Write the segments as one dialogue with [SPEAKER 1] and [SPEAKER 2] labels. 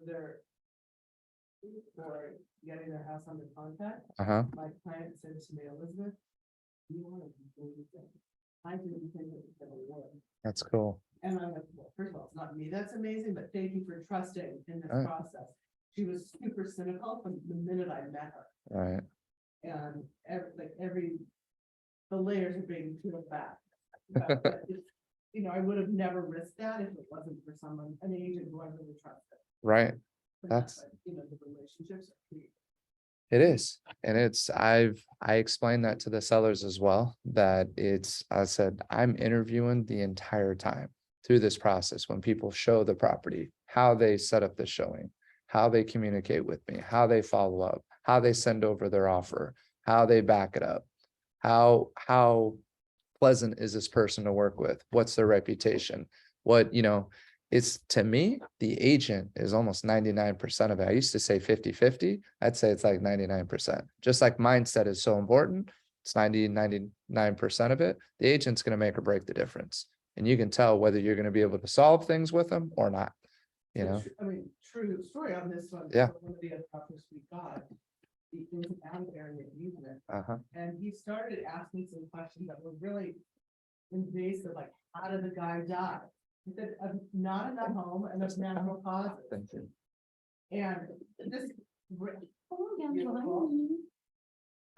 [SPEAKER 1] their for getting their house under contract,
[SPEAKER 2] Uh-huh.
[SPEAKER 1] my client said to me, Elizabeth, you want to do anything. I didn't think it was gonna work.
[SPEAKER 2] That's cool.
[SPEAKER 1] And I'm like, well, first of all, it's not me, that's amazing, but thank you for trusting in this
[SPEAKER 2] Right.
[SPEAKER 1] process. She was super cynical from the minute I met her,
[SPEAKER 2] Right.
[SPEAKER 1] and the layers are being peeled back. But it's, you know, I would have never risked that if it wasn't for someone, an agent who I really trusted.
[SPEAKER 2] Right.
[SPEAKER 1] And
[SPEAKER 2] That's-
[SPEAKER 1] like, you know, the relationships are key.
[SPEAKER 2] It is. And I explained that to the sellers as well, that I said, I'm interviewing the entire time through this process. When people show the property, how they set up the showing, how they communicate with me, how they follow up, how they send over their offer, how they back it up. How pleasant is this person to work with? What's their reputation? What, it's, to me, the agent is almost 99% of it. I used to say 50-50. I'd say it's like 99%. Just like mindset is so important. It's 99% of it. The agent's going to make or break the difference. And you can tell whether you're going to be able to solve things with them or not.
[SPEAKER 1] I mean, true story on this one.
[SPEAKER 2] Yeah.
[SPEAKER 1] So one of the other offers we got, he was an out area using it,
[SPEAKER 2] Uh-huh.
[SPEAKER 1] and he started asking some questions that were really invasive, like, how did the guy die? He said, not in the home and there's natural causes.
[SPEAKER 2] Thank you.
[SPEAKER 1] And this. Beautiful.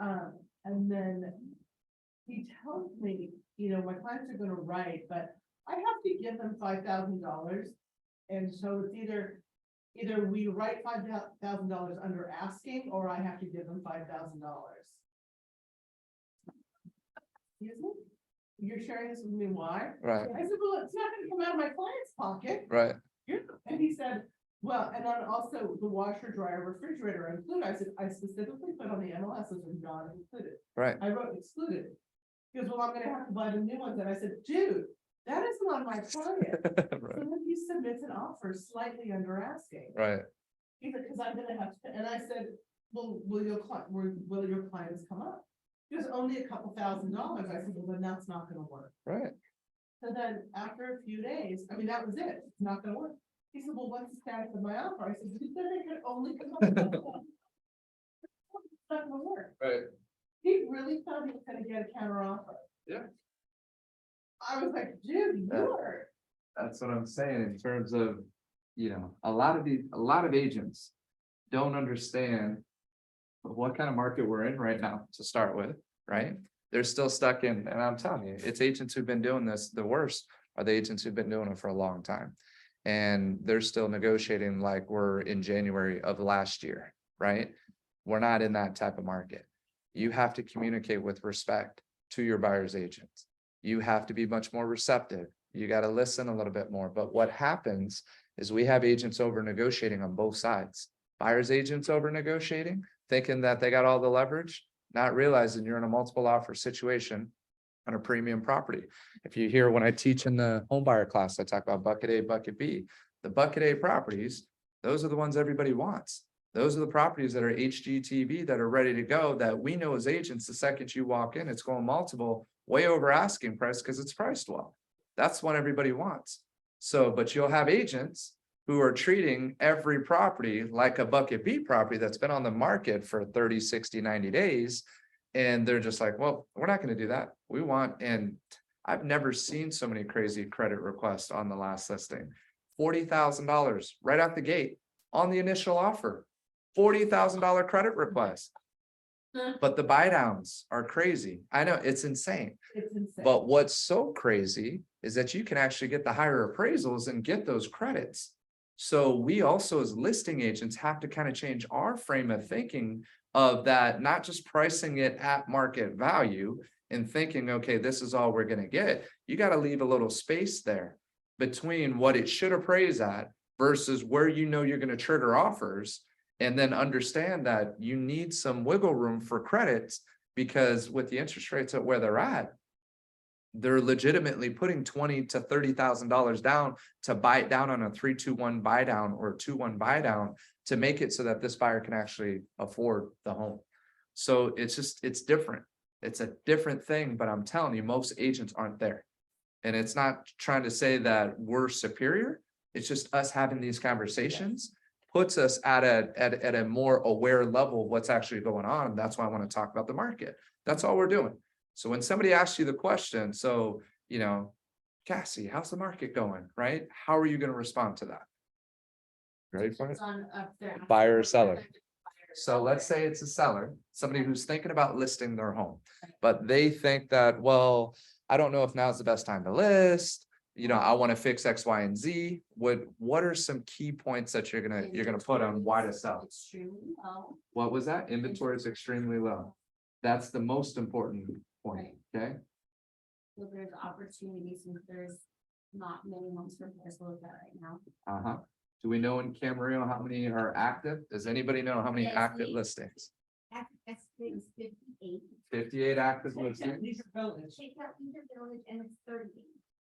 [SPEAKER 1] And then he tells me, my clients are gonna write, but I have to give them $5,000. And so it's either we write $5,000 under asking, or I have to give them $5,000. Excuse me? You're sharing this with me, why?
[SPEAKER 2] Right.
[SPEAKER 1] I said, well, it's not gonna come out of my client's pocket.
[SPEAKER 2] Right.
[SPEAKER 1] And he said, well, and then also the washer, dryer, refrigerator are included. I said, I specifically put on the MLS, those are not included.
[SPEAKER 2] Right.
[SPEAKER 1] I wrote excluded. He goes, well, I'm gonna have to buy the new ones. And I said, dude, that isn't on my client. So
[SPEAKER 2] Right.
[SPEAKER 1] then he submits an offer slightly under asking.
[SPEAKER 2] Right.
[SPEAKER 1] He said, because I'm gonna have to, and I said, well, will your clients come up? He goes, only a couple $1,000. I said, well, then that's not gonna work.
[SPEAKER 2] Right.
[SPEAKER 1] So then after a few days, I mean, that was it. It's not gonna work. He said, well, what's the status of my offer? I said, you said it could only come up. It's not gonna work.
[SPEAKER 2] Right.
[SPEAKER 1] He really thought he was gonna get a counter offer.
[SPEAKER 2] Yeah.
[SPEAKER 1] I was like, dude,
[SPEAKER 2] Yeah.
[SPEAKER 1] you're.
[SPEAKER 2] That's what I'm saying in terms of, a lot of agents don't understand what kind of market we're in right now to start with, right? They're still stuck in, and I'm telling you, it's agents who've been doing this, the worst are the agents who've been doing it for a long time. And they're still negotiating like we're in January of last year, right? We're not in that type of market. You have to communicate with respect to your buyer's agents. You have to be much more receptive. You got to listen a little bit more. But what happens is we have agents over negotiating on both sides. Buyer's agents over negotiating, thinking that they got all the leverage, not realizing you're in a multiple offer situation on a premium property. If you hear when I teach in the home buyer class, I talk about bucket A, bucket B. The bucket A properties, those are the ones everybody wants. Those are the properties that are HGTV that are ready to go, that we know as agents, the second you walk in, it's going multiple, way over asking price because it's priced well. That's what everybody wants. So, but you'll have agents who are treating every property like a bucket B property that's been on the market for 30, 60, 90 days. And they're just like, well, we're not going to do that. We want, and I've never seen so many crazy credit requests on the last listing. $40,000 right out the gate on the initial offer. $40,000 credit request. But the buy downs are crazy. I know, it's insane.
[SPEAKER 1] It's insane.
[SPEAKER 2] But what's so crazy is that you can actually get the higher appraisals and get those credits. So we also, as listing agents, have to kind of change our frame of thinking of that, not just pricing it at market value and thinking, okay, this is all we're going to get. You got to leave a little space there between what it should appraise at versus where you're going to trigger offers, and then understand that you need some wiggle room for credits, because with the interest rates at where they're at, they're legitimately putting $20,000 to $30,000 down to buy it down on a 3-2-1 buy down or 2-1 buy down to make it so that this buyer can actually afford the home. So it's different. It's a different thing, but I'm telling you, most agents aren't there. And it's not trying to say that we're superior. It's just us having these conversations puts us at a more aware level of what's actually going on. That's why I want to talk about the market. That's all we're doing. So when somebody asks you the question, so, you know, Cassie, how's the market going, right? How are you going to respond to that? Ready for it? Buyer or seller? So let's say it's a seller, somebody who's thinking about listing their home, but they think that, well, I don't know if now's the best time to list. You know, I want to fix X, Y, and Z. What are some key points that you're gonna put on why to sell?
[SPEAKER 3] Extremely low.
[SPEAKER 2] What was that? Inventory is extremely low. That's the most important point, okay?
[SPEAKER 3] So there's opportunities and there's not many homes for buyers to look at right now.
[SPEAKER 2] Uh-huh. Do we know in Camarillo how many are active? Does anybody know how many
[SPEAKER 3] Yes,
[SPEAKER 2] active
[SPEAKER 3] we-
[SPEAKER 2] listings?
[SPEAKER 3] That's 58.
[SPEAKER 2] 58 active listings?
[SPEAKER 1] Leisure Village.
[SPEAKER 3] Take out either village and it's 38.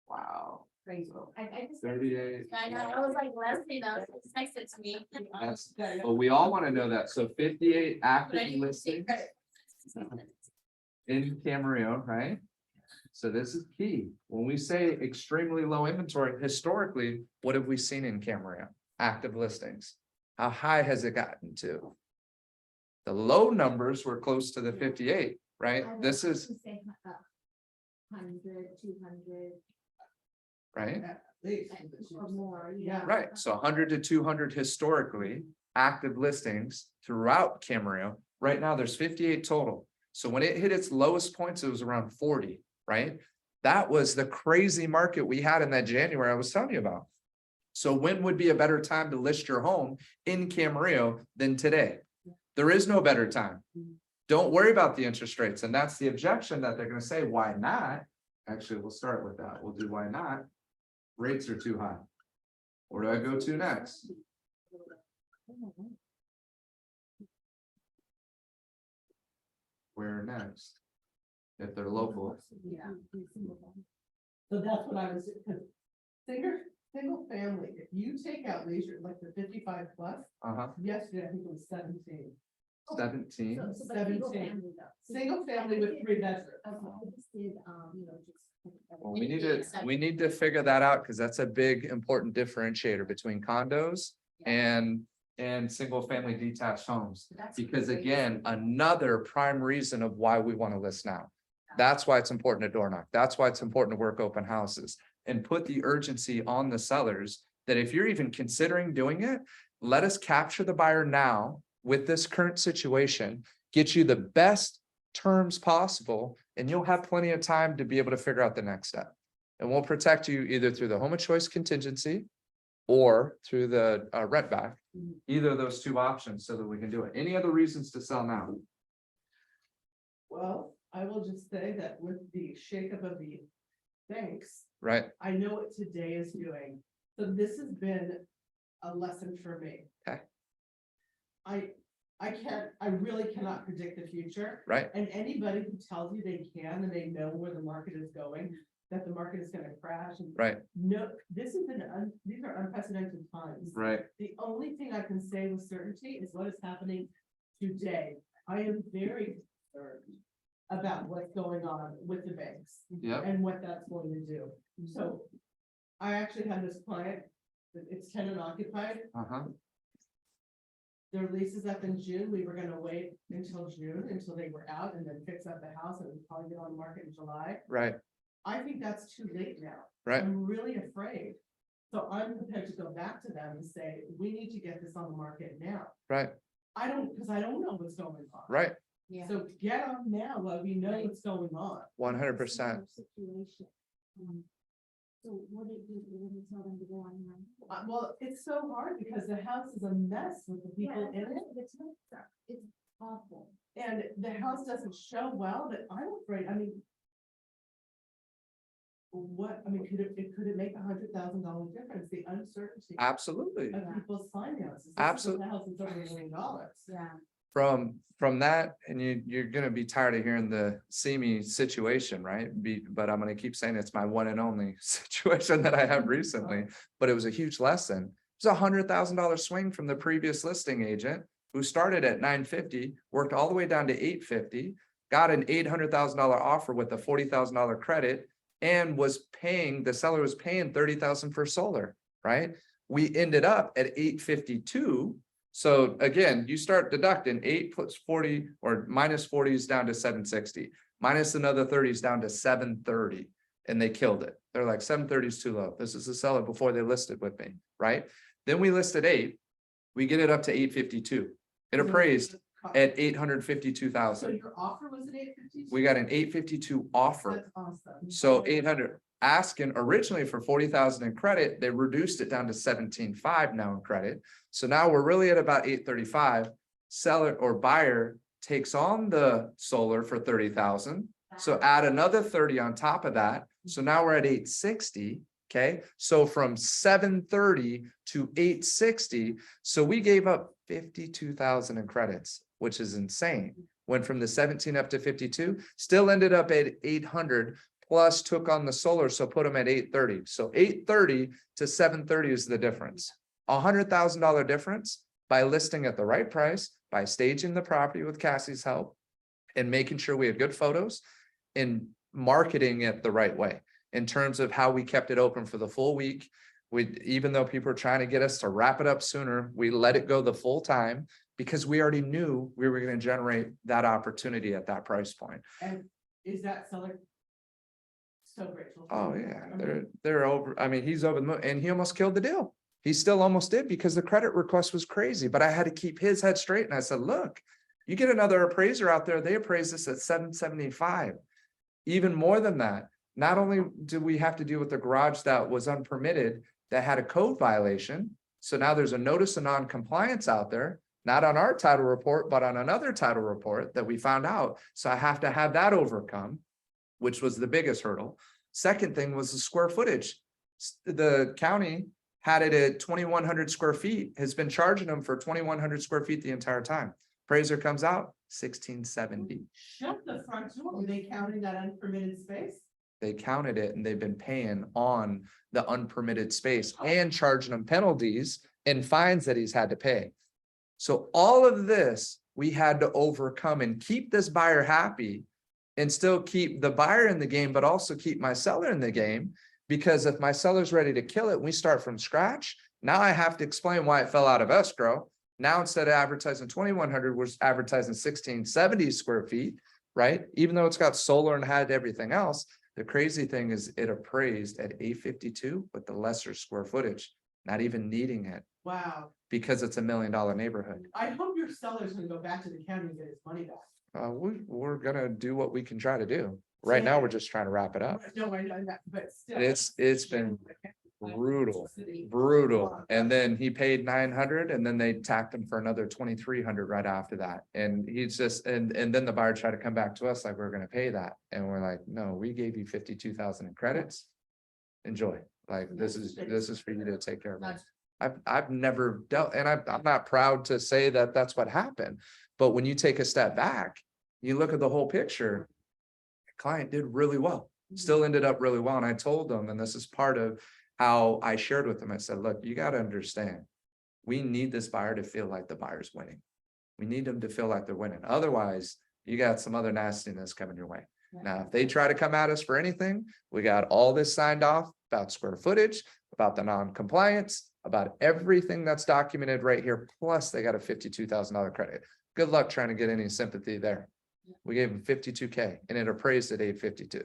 [SPEAKER 2] Wow,
[SPEAKER 3] Crazy. I just.
[SPEAKER 2] 38.
[SPEAKER 3] I know, I was like, Leslie, that was text it to me.
[SPEAKER 2] That's, well, we all want to know that. So 58
[SPEAKER 3] But I
[SPEAKER 2] active
[SPEAKER 3] didn't take
[SPEAKER 2] listings
[SPEAKER 3] credit.
[SPEAKER 2] in Camarillo, right? So this is key. When we say extremely low inventory, historically, what have we seen in Camarillo? Active listings. How high has it gotten to? The low numbers were close to the 58, right?
[SPEAKER 3] I would
[SPEAKER 2] This is,
[SPEAKER 3] say 100, 200
[SPEAKER 2] right?
[SPEAKER 1] At least.
[SPEAKER 3] or more,
[SPEAKER 1] Yeah.
[SPEAKER 2] Right, so 100 to 200 historically active listings throughout Camarillo. Right now, there's 58 total. So when it hit its lowest points, it was around 40, right? That was the crazy market we had in that January I was telling you about. So when would be a better time to list your home in Camarillo than today? There is no better time. Don't worry about the interest rates. And that's the objection that they're gonna say, why not? Actually, we'll start with that. We'll do why not. Rates are too high. Where do I go to next? Where next? If they're local,
[SPEAKER 3] Yeah.
[SPEAKER 1] So that's what I was, because single family, if you take out leisure, like the 55 plus, yesterday, I think it was 17.
[SPEAKER 2] 17,
[SPEAKER 3] So, but single
[SPEAKER 1] 17.
[SPEAKER 3] family though.
[SPEAKER 1] Single family with 3 bedrooms.
[SPEAKER 3] Okay, I just did, just.
[SPEAKER 2] well, we need to figure that out, because that's a big, important differentiator between condos and single family detached homes. Because again, another prime reason of why we want to list now. That's why it's important to door knock. That's why it's important to work open houses and put the urgency on the sellers that if you're even considering doing it, let us capture the buyer now with this current situation, get you the best terms possible, and you'll have plenty of time to be able to figure out the next step. And we'll protect you either through the home of choice contingency or through the rent back, either of those two options so that we can do it. Any other reasons to sell now?
[SPEAKER 1] Well, I will just say that with the shakeup of the banks,
[SPEAKER 2] Right?
[SPEAKER 1] I know what today is doing. So this has been a lesson for me.
[SPEAKER 2] Okay.
[SPEAKER 1] I really cannot predict the future.
[SPEAKER 2] Right?
[SPEAKER 1] And anybody who tells you they can and they know where the market is going, that the market is gonna crash and
[SPEAKER 2] Right?
[SPEAKER 1] no, this has been, these are unprecedented times.
[SPEAKER 2] Right?
[SPEAKER 1] The only thing I can say with certainty is what is happening today. I am very concerned about what's going on with the banks.
[SPEAKER 2] Yep.
[SPEAKER 1] And what that's going to do. So I actually had this client, it's tenant occupied, their lease is up in June. We were gonna wait until June, until they were out and then fix up the house and probably get on the market in July.
[SPEAKER 2] Right?
[SPEAKER 1] I think that's too late now.
[SPEAKER 2] Right?
[SPEAKER 1] I'm really afraid. So I'm prepared to go back to them and say, we need to get this on the market now.
[SPEAKER 2] Right?
[SPEAKER 1] Because I don't know what's going on.
[SPEAKER 2] Right?
[SPEAKER 3] Yeah.
[SPEAKER 1] So get on now while we know what's going on.
[SPEAKER 2] 100%.
[SPEAKER 3] Situation. So what did you tell them to go online?
[SPEAKER 1] Well, it's so hard because the house is a mess with the people in it.
[SPEAKER 3] It's awful.
[SPEAKER 1] And the house doesn't show well, but I'm afraid, I mean. Could it make $100,000 difference? The uncertainty
[SPEAKER 2] Absolutely.
[SPEAKER 1] of people's finances.
[SPEAKER 2] Absolute-
[SPEAKER 1] The house is over $1 million.
[SPEAKER 3] Yeah.
[SPEAKER 2] From that, and you're gonna be tired of hearing the see me situation, right? But I'm gonna keep saying it's my one and only situation that I have recently, but it was a huge lesson. It was $100,000 swing from the previous listing agent who started at $950, worked all the way down to $850, got an $800,000 offer with a $40,000 credit, and the seller was paying $30,000 for solar, right? we ended up at 852. So again, you start deducting 8 plus 40 or minus 40 is down to 760, minus another 30 is down to 730. And they killed it. They're like 730 is too low. This is a seller before they listed with me, right? Then we listed 8, we get it up to 852. It appraised at
[SPEAKER 1] So
[SPEAKER 2] 852,000.
[SPEAKER 1] your offer was at 850?
[SPEAKER 2] We got an 852 offer.
[SPEAKER 1] That's awesome.
[SPEAKER 2] So 800, asking originally for 40,000 in credit, they reduced it down to 17.5 now in credit. So now we're really at about 835. Seller or buyer takes on the solar for 30,000. So add another 30 on top of that. So now we're at 860. Okay, so from 730 to 860. So we gave up 52,000 in credits, which is insane. Went from the 17 up to 52, still ended up at 800 plus took on the solar. So put them at 830. So 830 to 730 is the difference. $100,000 difference by listing at the right price, by staging the property with Cassie's help and making sure we had good photos and marketing it the right way. In terms of how we kept it open for the full week, even though people are trying to get us to wrap it up sooner, we let it go the full time because we already knew we were going to generate that opportunity at that price point.
[SPEAKER 1] And is that seller so grateful?
[SPEAKER 2] Oh yeah, they're over. I mean, he's over the moon and he almost killed the deal. He still almost did because the credit request was crazy, but I had to keep his head straight. And I said, look, you get another appraiser out there, they appraise this at 775. Even more than that. Not only do we have to deal with the garage that was unpermitted, that had a code violation. So now there's a notice of non-compliance out there, not on our title report, but on another title report that we found out. So I have to have that overcome, which was the biggest hurdle. Second thing was the square footage. The county had it at 2,100 square feet, has been charging them for 2,100 square feet the entire time. Appraiser comes out, 1,670.
[SPEAKER 1] Shut the front door. Were they counting that unpermitted space?
[SPEAKER 2] They counted it and they've been paying on the unpermitted space and charging him penalties and fines that he's had to pay. So all of this we had to overcome and keep this buyer happy and still keep the buyer in the game, but also keep my seller in the game. Because if my seller's ready to kill it, we start from scratch. Now I have to explain why it fell out of escrow. Now, instead of advertising 2,100, we're advertising 1,670 square feet, right? Even though it's got solar and had everything else. The crazy thing is it appraised at 852 with the lesser square footage, not even needing it
[SPEAKER 1] Wow.
[SPEAKER 2] because it's $1 million neighborhood.
[SPEAKER 1] I hope your seller's gonna go back to the county and get his money back.
[SPEAKER 2] We're gonna do what we can try to do. Right now, we're just trying to wrap it up.
[SPEAKER 1] No, I know that, but still.
[SPEAKER 2] It's been brutal. And then he paid 900 and then they tacked him for another 2,300 right after that. And he's just, and then the buyer tried to come back to us like, we're gonna pay that. And we're like, no, we gave you 52,000 in credits. Enjoy. Like, this is for you to take care of. I've never dealt, and I'm not proud to say that that's what happened. But when you take a step back, you look at the whole picture, the client did really well, still ended up really well. And I told them, and this is part of how I shared with them, I said, look, you got to understand, we need this buyer to feel like the buyer's winning. We need them to feel like they're winning. Otherwise, you got some other nastiness coming your way. Now, if they try to come at us for anything, we got all this signed off about square footage, about the non-compliance, about everything that's documented right here. Plus, they got a $52,000 credit. Good luck trying to get any sympathy there. We gave them 52K and it appraised at 852,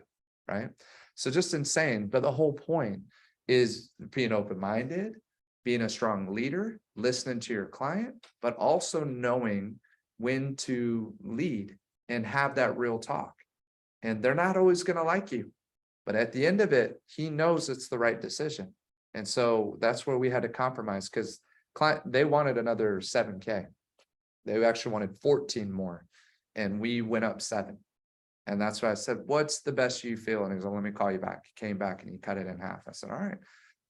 [SPEAKER 2] right? So just insane. But the whole point is being open-minded, being a strong leader, listening to your client, but also knowing when to lead and have that real talk. And they're not always going to like you, but at the end of it, he knows it's the right decision. And so that's where we had to compromise because they wanted another 7K. They actually wanted 14 more and we went up 7. And that's why I said, what's the best you feel? And he goes, let me call you back. He came back and he cut it in half. I said, all right,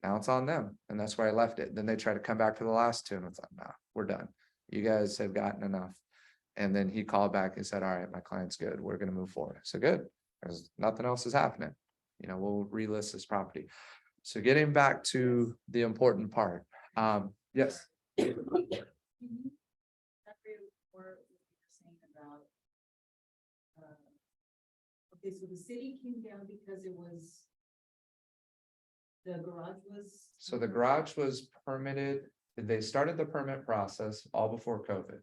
[SPEAKER 2] now it's on them. And that's why I left it. Then they tried to come back for the last 2 and it's like, no, we're done. You guys have gotten enough. And then he called back and said, all right, my client's good. We're going to move forward. So good. There's nothing else is happening. You know, we'll relist this property. So getting back to the important part. Yes.
[SPEAKER 4] Okay, so the city came down because it was
[SPEAKER 1] The garage was.
[SPEAKER 2] So the garage was permitted, they started the permit process all before COVID.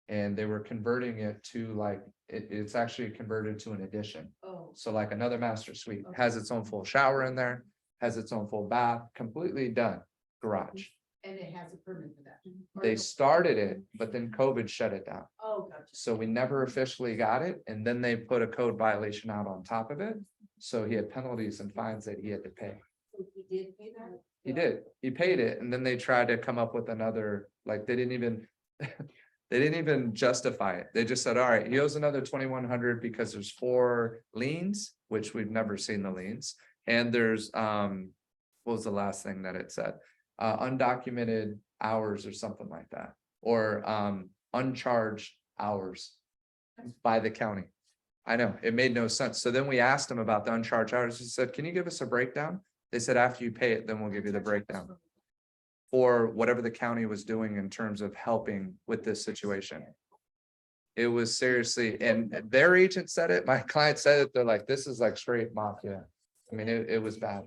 [SPEAKER 2] And they were converting it to like, it's actually converted to an addition.
[SPEAKER 1] Oh.
[SPEAKER 2] So like another master suite, has its own full shower in there, has its own full bath, completely done garage.
[SPEAKER 1] And it has a permit for that.
[SPEAKER 2] They started it, but then COVID shut it down.
[SPEAKER 1] Oh, gotcha.
[SPEAKER 2] So we never officially got it, and then they put a code violation out on top of it. So he had penalties and fines that he had to pay.
[SPEAKER 3] So he did pay that?
[SPEAKER 2] He did, he paid it, and then they tried to come up with another, like, they didn't even. They didn't even justify it. They just said, all right, he owes another 2,100 because there's 4 liens, which we've never seen the liens. And there's, what was the last thing that it said? Undocumented hours or something like that, or uncharged hours by the county. I know, it made no sense. So then we asked him about the uncharged hours. He said, can you give us a breakdown? They said, after you pay it, then we'll give you the breakdown. For whatever the county was doing in terms of helping with this situation. It was seriously, and their agent said it, my client said it, they're like, this is like straight mafia. I mean, it was bad.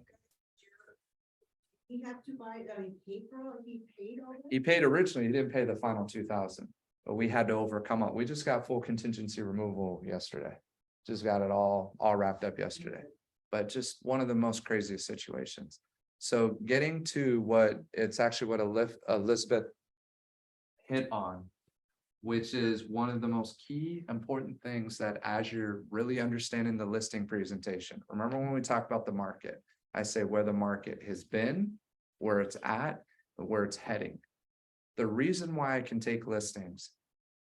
[SPEAKER 1] He had to buy, pay for it, he paid all
[SPEAKER 2] He paid originally, he didn't pay the final 2,000, but we had to overcome it. We just got full contingency removal yesterday. Just got it all wrapped up yesterday, but just one of the most craziest situations. So getting to what, it's actually what Elizabeth hit on, which is one of the most key important things that as you're really understanding the listing presentation. Remember when we talked about the market, I say where the market has been, where it's at, and where it's heading. The reason why I can take listings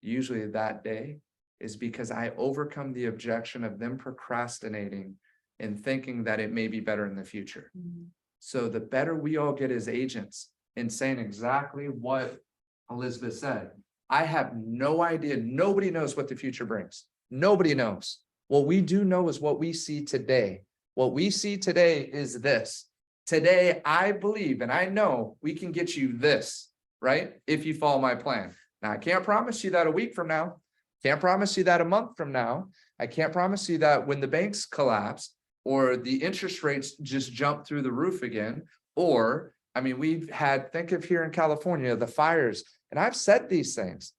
[SPEAKER 2] usually that day is because I overcome the objection of them procrastinating and thinking that it may be better in the future. So the better we all get as agents in saying exactly what Elizabeth said, I have no idea. Nobody knows what the future brings. Nobody knows. What we do know is what we see today. What we see today is this. Today, I believe, and I know we can get you this, right? If you follow my plan. Now, I can't promise you that a week from now. Can't promise you that a month from now. I can't promise you that when the banks collapse, or the interest rates just jump through the roof again, or, I mean, we've had, think of here in California, the fires, and I've said these things,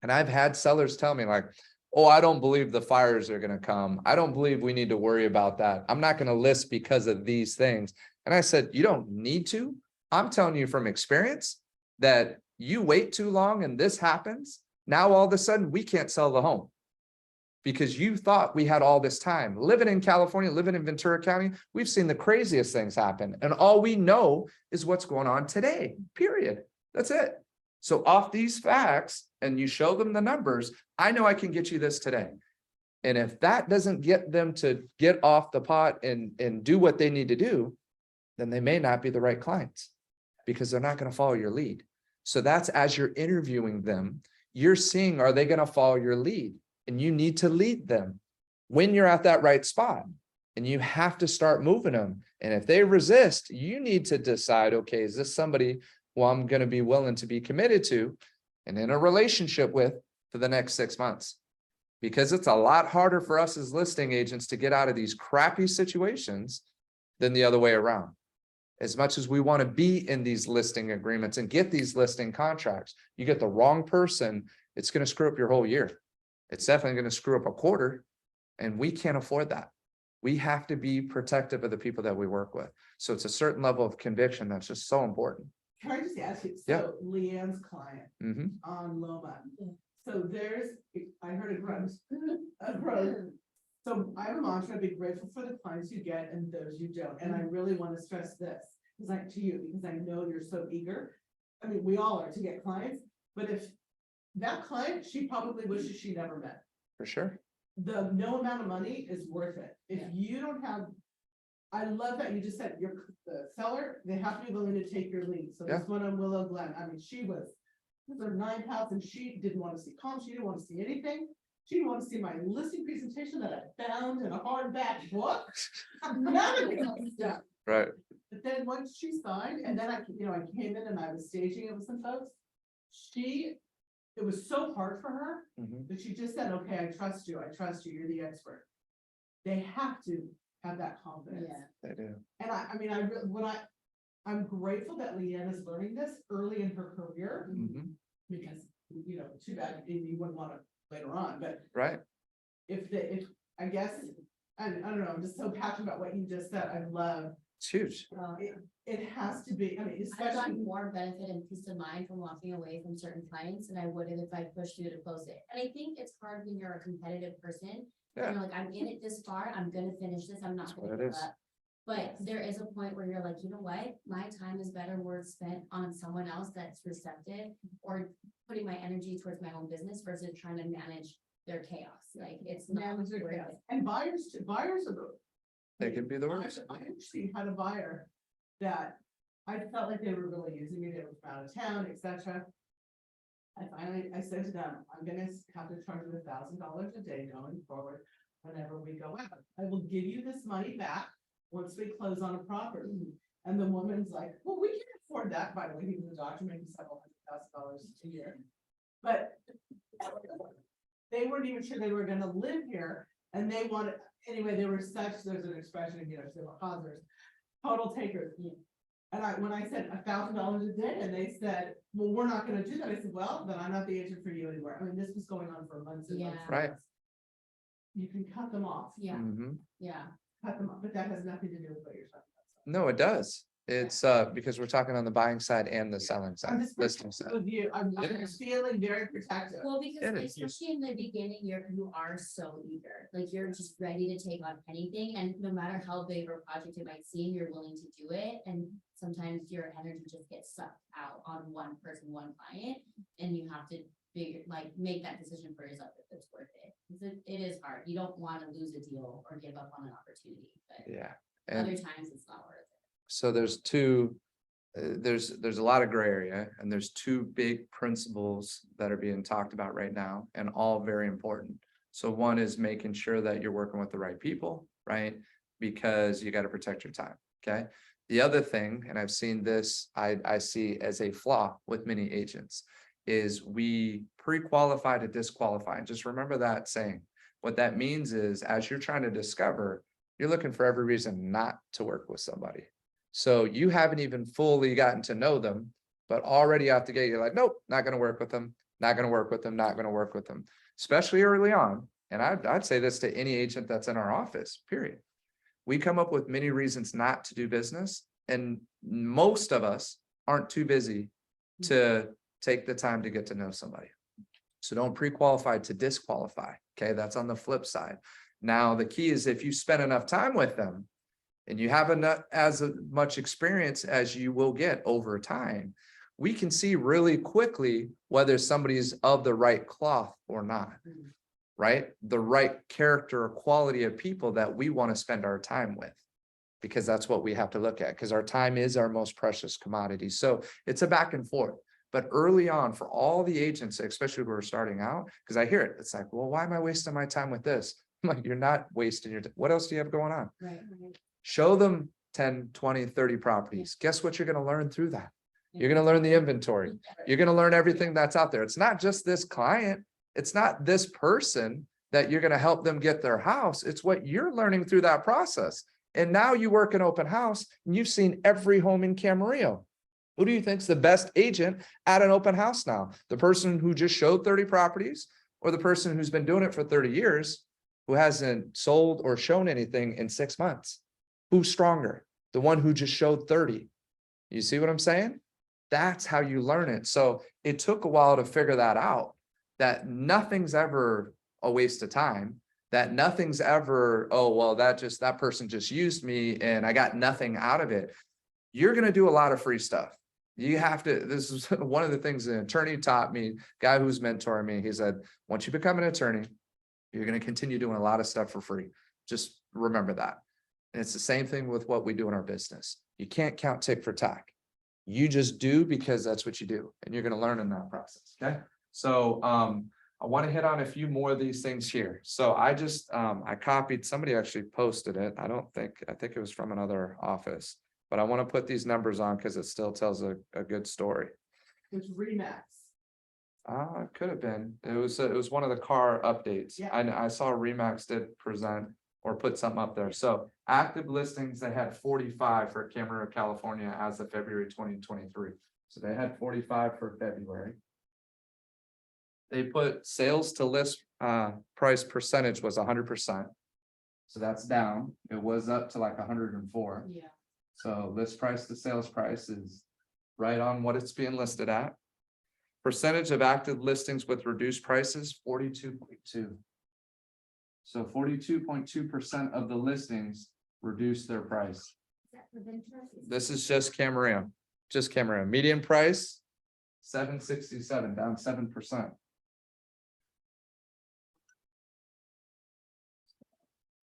[SPEAKER 2] and I've had sellers tell me like, oh, I don't believe the fires are going to come. I don't believe we need to worry about that. I'm not going to list because of these things. And I said, you don't need to. I'm telling you from experience that you wait too long and this happens. Now, all of a sudden, we can't sell the home. Because you thought we had all this time. Living in California, living in Ventura County, we've seen the craziest things happen. And all we know is what's going on today, period. That's it. So off these facts, and you show them the numbers, I know I can get you this today. And if that doesn't get them to get off the pot and do what they need to do, then they may not be the right clients because they're not going to follow your lead. So that's as you're interviewing them, you're seeing, are they going to follow your lead? And you need to lead them when you're at that right spot, and you have to start moving them. And if they resist, you need to decide, okay, is this somebody who I'm going to be willing to be committed to and in a relationship with for the next 6 months? Because it's a lot harder for us as listing agents to get out of these crappy situations than the other way around. As much as we want to be in these listing agreements and get these listing contracts, you get the wrong person, it's going to screw up your whole year. It's definitely going to screw up a quarter, and we can't afford that. We have to be protective of the people that we work with. So it's a certain level of conviction that's just so important.
[SPEAKER 1] Can I just ask you,
[SPEAKER 2] Yeah.
[SPEAKER 1] so Leanne's client on Loma, so there's, I heard a grunt, So I have a mantra, be grateful for the clients you get and those you don't, and I really want to stress this, because to you, because I know you're so eager. I mean, we all are to get clients, but if that client, she probably wishes she never met.
[SPEAKER 2] For sure.
[SPEAKER 1] The no amount of money is worth it. If you don't have, I love that you just said the seller, they have to be willing to take your lead. So this one on Willow Glen, I mean, she was her 9 house and she didn't want to see comps, she didn't want to see anything. She didn't want to see my listing presentation that I found in a hardback book. None of that stuff.
[SPEAKER 2] Right.
[SPEAKER 1] But then once she signed, and then I came in and I was staging it with some folks. It was so hard for her that she just said, okay, I trust you, you're the expert. They have to have that confidence.
[SPEAKER 3] Yeah.
[SPEAKER 2] They do.
[SPEAKER 1] And I mean, I'm grateful that Leanne is learning this early in her career,
[SPEAKER 2] Mhm.
[SPEAKER 1] because, you know, too bad you wouldn't want to later on, but
[SPEAKER 2] Right,
[SPEAKER 1] if, I guess, I don't know, I'm just so passionate about what you just said, I love,
[SPEAKER 2] it's huge.
[SPEAKER 1] it has to be, I mean,
[SPEAKER 3] I've
[SPEAKER 1] especially.
[SPEAKER 3] gotten more benefit and peace of mind from walking away from certain clients than I would have if I pushed you to close it. And I think it's hard when you're a competitive person.
[SPEAKER 2] Yeah.
[SPEAKER 3] You're like, I'm in it this far, I'm gonna finish this, I'm not
[SPEAKER 2] That's
[SPEAKER 3] gonna
[SPEAKER 2] what it
[SPEAKER 3] give
[SPEAKER 2] is.
[SPEAKER 3] up. But there is a point where you're like, you know what, my time is better worth spent on someone else that's receptive. Or putting my energy towards my own business versus trying to manage their chaos, like, it's not
[SPEAKER 1] Manage their
[SPEAKER 3] worth
[SPEAKER 1] chaos.
[SPEAKER 3] it.
[SPEAKER 1] And buyers are the.
[SPEAKER 2] They can be the worst.
[SPEAKER 1] I actually had a buyer that I felt like they were really using me, they were from out of town, etc. I said to them, I'm gonna have to charge you $1,000 a day going forward whenever we go out. I will give you this money back once we close on a property. And the woman's like, well, we can afford that, by the way, he was a doctor making several $100,000 a year. But they weren't even sure they were gonna live here, and they wanted, anyway, they were such, there's an expression, you know, they were hozzers, total takers. And when I said $1,000 a day, and they said, well, we're not gonna do that, I said, well, then I'm not the agent for you anymore. I mean, this was going on for months and months.
[SPEAKER 3] Yeah.
[SPEAKER 1] and
[SPEAKER 2] Right.
[SPEAKER 1] months. You can cut them off,
[SPEAKER 3] Yeah,
[SPEAKER 2] Mhm.
[SPEAKER 3] yeah.
[SPEAKER 1] cut them off, but that has nothing to do with what you're talking about.
[SPEAKER 2] No, it does. It's because we're talking on the buying side and the selling
[SPEAKER 1] I'm
[SPEAKER 2] side,
[SPEAKER 1] just
[SPEAKER 2] listing side.
[SPEAKER 1] with you, I'm
[SPEAKER 2] It is.
[SPEAKER 1] feeling very protective.
[SPEAKER 3] Well, because
[SPEAKER 2] It
[SPEAKER 3] like,
[SPEAKER 2] is.
[SPEAKER 3] especially in the beginning, you are so eager, like, you're just ready to take on anything, and no matter how big of a project it might seem, you're willing to do it, and sometimes your energy just gets sucked out on one person, one client, and you have to figure, like, make that decision for yourself if it's worth it. 'Cause it is hard, you don't wanna lose a deal or give up on an opportunity, but
[SPEAKER 2] Yeah.
[SPEAKER 3] other
[SPEAKER 2] And
[SPEAKER 3] times it's not worth it.
[SPEAKER 2] so there's there's a lot of gray area, and there's two big principles that are being talked about right now, and all very important. So one is making sure that you're working with the right people, right? Because you got to protect your time, okay? The other thing, and I've seen this, I see as a flaw with many agents, is we pre-qualify to disqualify. And just remember that saying. What that means is, as you're trying to discover, you're looking for every reason not to work with somebody. So you haven't even fully gotten to know them, but already out the gate, you're like, nope, not gonna work with them, not gonna work with them, not gonna work with them, especially early on. And I'd say this to any agent that's in our office, period. We come up with many reasons not to do business, and most of us aren't too busy to take the time to get to know somebody. So don't pre-qualify to disqualify, okay? That's on the flip side. Now, the key is if you spend enough time with them, and you have enough as much experience as you will get over time, we can see really quickly whether somebody's of the right cloth or not, right? The right character or quality of people that we want to spend our time with, because that's what we have to look at, because our time is our most precious commodity. So it's a back and forth. But early on, for all the agents, especially who are starting out, because I hear it, it's like, well, why am I wasting my time with this? I'm like, you're not wasting your time. What else do you have going on?
[SPEAKER 3] Right.
[SPEAKER 2] Show them 10, 20, 30 properties. Guess what you're going to learn through that? You're going to learn the inventory. You're going to learn everything that's out there. It's not just this client. It's not this person that you're going to help them get their house. It's what you're learning through that process. And now you work in open house and you've seen every home in Camarillo. Who do you think's the best agent at an open house now? The person who just showed 30 properties, or the person who's been doing it for 30 years, who hasn't sold or shown anything in 6 months? Who's stronger? The one who just showed 30. You see what I'm saying? That's how you learn it. So it took a while to figure that out, that nothing's ever a waste of time, that nothing's ever, oh, well, that person just used me and I got nothing out of it. You're going to do a lot of free stuff. You have to, this is one of the things an attorney taught me, guy who's mentoring me. He said, once you become an attorney, you're going to continue doing a lot of stuff for free. Just remember that. And it's the same thing with what we do in our business. You can't count tick for tack. You just do because that's what you do. And you're going to learn in that process. Okay. So I want to hit on a few more of these things here. So I copied, somebody actually posted it. I think it was from another office, but I want to put these numbers on because it still tells a good story.
[SPEAKER 1] It's Remax.
[SPEAKER 2] It could have been. It was one of the car updates.
[SPEAKER 1] Yeah.
[SPEAKER 2] I saw Remax did present. or put something up there. So active listings, they had 45 for Camarillo, California as of February 2023. So they had 45 for February. They put sales to list price percentage was 100%. So that's down. It was up to like 104.
[SPEAKER 3] Yeah.
[SPEAKER 2] So list price to sales price is right on what it's being listed at. Percentage of active listings with reduced prices, 42.2. So 42.2% of the listings reduced their price.
[SPEAKER 3] Is that for Ventura?
[SPEAKER 2] This is just Camarillo, median price, $767, down 7%.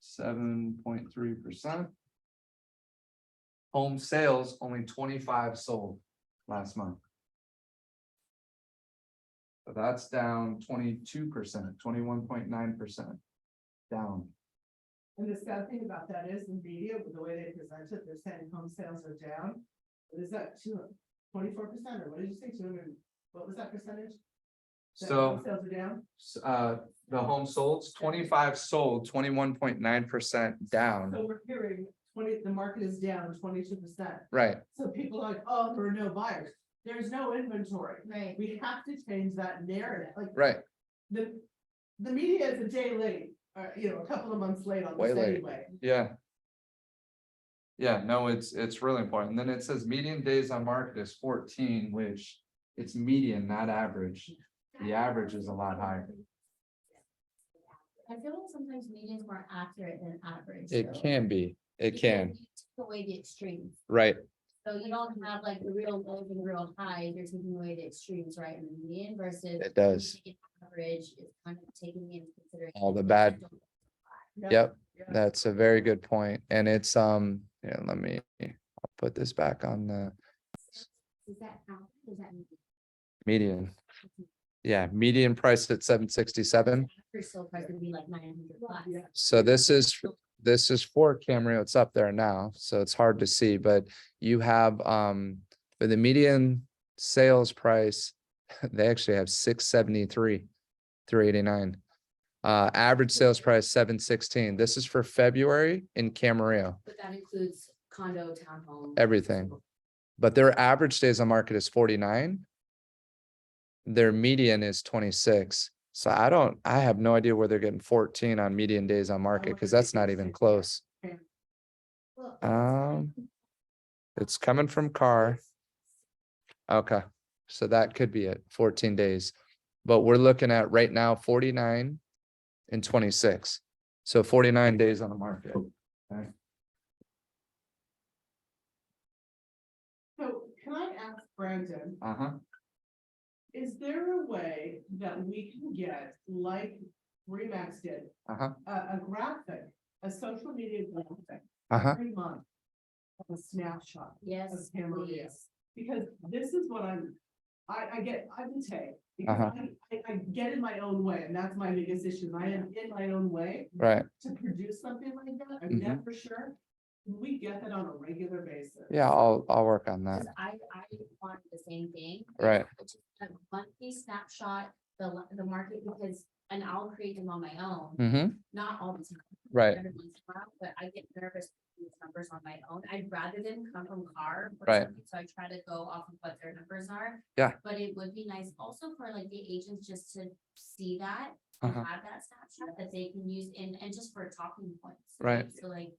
[SPEAKER 2] 7.3%. Home sales, only 25 sold last month. So that's down 22%, 21.9%. Down.
[SPEAKER 1] And the sad thing about that is the media, with the way they present it, they're saying home sales are down. What is that, 24%, or what did you say, 200, what was that percentage? That home
[SPEAKER 2] So,
[SPEAKER 1] sales are down?
[SPEAKER 2] the home sold, 25 sold, 21.9% down.
[SPEAKER 1] So we're hearing the market is down 22%.
[SPEAKER 2] Right,
[SPEAKER 1] So people are like, oh, there are no buyers. There's no inventory.
[SPEAKER 3] Right.
[SPEAKER 1] We have to change that narrative, like.
[SPEAKER 2] right.
[SPEAKER 1] The media is a day late, a couple of months late on
[SPEAKER 2] Way
[SPEAKER 1] this
[SPEAKER 2] late.
[SPEAKER 1] anyway.
[SPEAKER 2] Yeah. Yeah, no, it's really important. Then it says median days on market is 14, which it's median, not average. The average is a lot higher.
[SPEAKER 3] I feel like sometimes median's more accurate than average.
[SPEAKER 2] It
[SPEAKER 3] though.
[SPEAKER 2] can be, it
[SPEAKER 3] Because
[SPEAKER 2] can,
[SPEAKER 3] you take away the extremes.
[SPEAKER 2] right,
[SPEAKER 3] So you don't have like the real lows and real highs, you're taking away the extremes, right, in the median versus.
[SPEAKER 2] it does.
[SPEAKER 3] taking Average is kind of taking into consideration.
[SPEAKER 2] All the bad.
[SPEAKER 1] Yeah.
[SPEAKER 2] Yep,
[SPEAKER 1] Yeah.
[SPEAKER 2] that's a very good point. And it's, yeah, I'll put this back on the
[SPEAKER 3] Does that count? Does that mean?
[SPEAKER 2] median. Yeah, median price at 767.
[SPEAKER 3] Average sale price would be like 900 plus.
[SPEAKER 1] Yeah.
[SPEAKER 2] So this is for Camarillo. It's up there now, so it's hard to see, but you have, for the median sales price, they actually have 673, 389. Average sales price 716. This is for February in Camarillo,
[SPEAKER 3] But that includes condo, townhome.
[SPEAKER 2] everything. But their average days on market is 49. Their median is 26. So I have no idea where they're getting 14 on median days on market, because that's not even close.
[SPEAKER 3] Well,
[SPEAKER 2] It's coming from car. Okay, so that could be it, 14 days. But we're looking at right now 49 and 26. So 49 days on the market. Okay.
[SPEAKER 1] So can I ask Brandon,
[SPEAKER 2] Uh-huh.
[SPEAKER 1] is there a way that we can get, like Remax did,
[SPEAKER 2] Uh-huh.
[SPEAKER 1] a graphic, a social media graphic
[SPEAKER 2] Uh-huh.
[SPEAKER 1] every month? Of a snapshot,
[SPEAKER 3] Yes,
[SPEAKER 1] Of Camarillo.
[SPEAKER 3] please.
[SPEAKER 1] because this is what I can take.
[SPEAKER 2] Uh-huh.
[SPEAKER 1] Because I get in my own way, and that's my biggest issue. I am in my own way
[SPEAKER 2] Right.
[SPEAKER 1] to produce something like that. I
[SPEAKER 2] Mhm.
[SPEAKER 1] know for sure. We get that on a regular basis.
[SPEAKER 2] Yeah, I'll work on that.
[SPEAKER 3] Cause I want the same thing.
[SPEAKER 2] Right.
[SPEAKER 3] Just a monthly snapshot, the market, because, and I'll create them on my own,
[SPEAKER 2] Mm-hmm.
[SPEAKER 3] not all the time.
[SPEAKER 2] Right.
[SPEAKER 3] Every once in a while, but I get nervous with these numbers on my own. I'd rather them come from car. or
[SPEAKER 2] Right.
[SPEAKER 3] something, So I try to go off of what their numbers are.
[SPEAKER 2] Yeah.
[SPEAKER 3] But it would be nice also for like the agents just to see that. And
[SPEAKER 2] Uh-huh.
[SPEAKER 3] have that snapshot that they can use and just for talking points.
[SPEAKER 2] Right.
[SPEAKER 3] So like,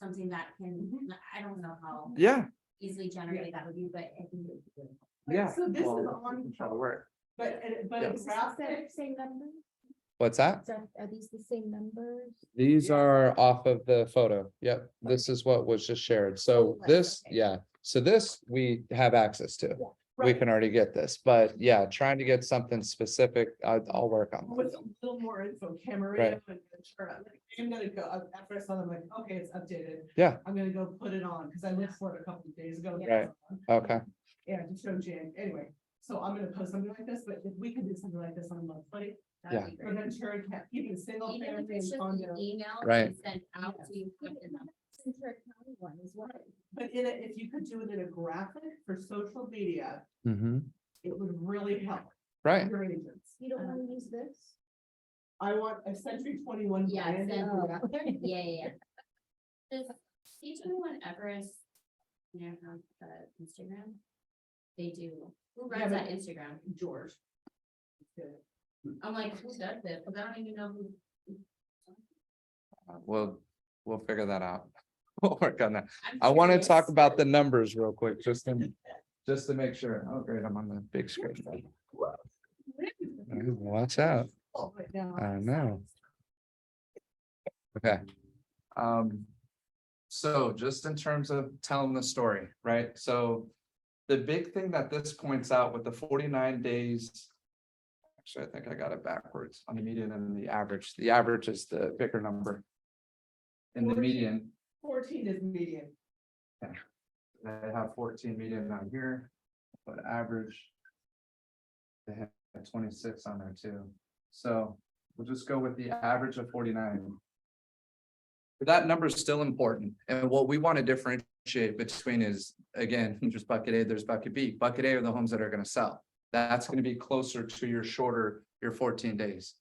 [SPEAKER 3] something that can, I don't know how
[SPEAKER 2] Yeah,
[SPEAKER 3] easily generated that would be, but I think it would be good.
[SPEAKER 2] yeah.
[SPEAKER 1] So this is
[SPEAKER 2] Well,
[SPEAKER 1] on,
[SPEAKER 2] try to work.
[SPEAKER 1] but
[SPEAKER 2] Yeah.
[SPEAKER 1] a graphic,
[SPEAKER 4] Same number?
[SPEAKER 2] What's that?
[SPEAKER 4] Are these the same numbers?
[SPEAKER 2] These
[SPEAKER 1] Yeah.
[SPEAKER 2] are off of the photo. Yep, this is what was just shared. So
[SPEAKER 3] Right,
[SPEAKER 2] this,
[SPEAKER 3] okay.
[SPEAKER 2] yeah, so this we have access to. We
[SPEAKER 1] Right.
[SPEAKER 2] can already get this, but yeah, trying to get something specific, I'll work on
[SPEAKER 1] with
[SPEAKER 2] that.
[SPEAKER 1] a little more info, Camarillo
[SPEAKER 2] Right.
[SPEAKER 1] and Ventura. Like, I'm gonna go, at first I'm like, okay, it's updated.
[SPEAKER 2] Yeah.
[SPEAKER 1] I'm gonna go put it on, because I looked for it a couple of days ago.
[SPEAKER 2] Right. Okay,
[SPEAKER 1] Yeah, to show Jan, anyway, so I'm gonna post something like this, but if we could do something like this on monthly,
[SPEAKER 3] That'd be
[SPEAKER 1] for
[SPEAKER 3] great.
[SPEAKER 1] Ventura, even single
[SPEAKER 3] Even if
[SPEAKER 1] family
[SPEAKER 3] it's
[SPEAKER 1] and
[SPEAKER 3] just an
[SPEAKER 1] condo.
[SPEAKER 3] email.
[SPEAKER 2] Right.
[SPEAKER 3] and Sent out to you. with the numbers.
[SPEAKER 4] Ventura County one as well.
[SPEAKER 1] But if you could do it in a graphic for social media,
[SPEAKER 2] mm-hmm,
[SPEAKER 1] it would really help
[SPEAKER 2] right,
[SPEAKER 1] your agents.
[SPEAKER 4] You don't want to use this?
[SPEAKER 1] I want a Century 21
[SPEAKER 3] Yeah,
[SPEAKER 1] brand.
[SPEAKER 3] then-
[SPEAKER 4] Oh.
[SPEAKER 3] Yeah, yeah, yeah. Does C21 Everest, you know, have Instagram? They do. Who
[SPEAKER 1] Yeah,
[SPEAKER 3] runs
[SPEAKER 1] but-
[SPEAKER 3] that Instagram?
[SPEAKER 1] George.
[SPEAKER 3] I'm like, who does it? Cause I don't even know who.
[SPEAKER 2] We'll figure that out. We'll work on that.
[SPEAKER 3] I'm
[SPEAKER 2] I want to
[SPEAKER 3] curious.
[SPEAKER 2] talk about the numbers real quick, just to make sure. Oh, great, I'm on the big screen. Watch out.
[SPEAKER 1] Oh, my God.
[SPEAKER 2] I know. Okay. So just in terms of telling the story, right? So the big thing that this points out with the 49 days. Actually, I think I got it backwards on the median and the average. The average is the bigger number. And the
[SPEAKER 1] 14.
[SPEAKER 2] median,
[SPEAKER 1] 14 is median.
[SPEAKER 2] they have 14 median on here, but average. They have 26 on there too. So we'll just go with the average of 49. That number is still important, and what we want to differentiate between is, again, there's bucket A, there's bucket B. Bucket A are the homes that are gonna sell. That's gonna be closer to your shorter, your 14 days.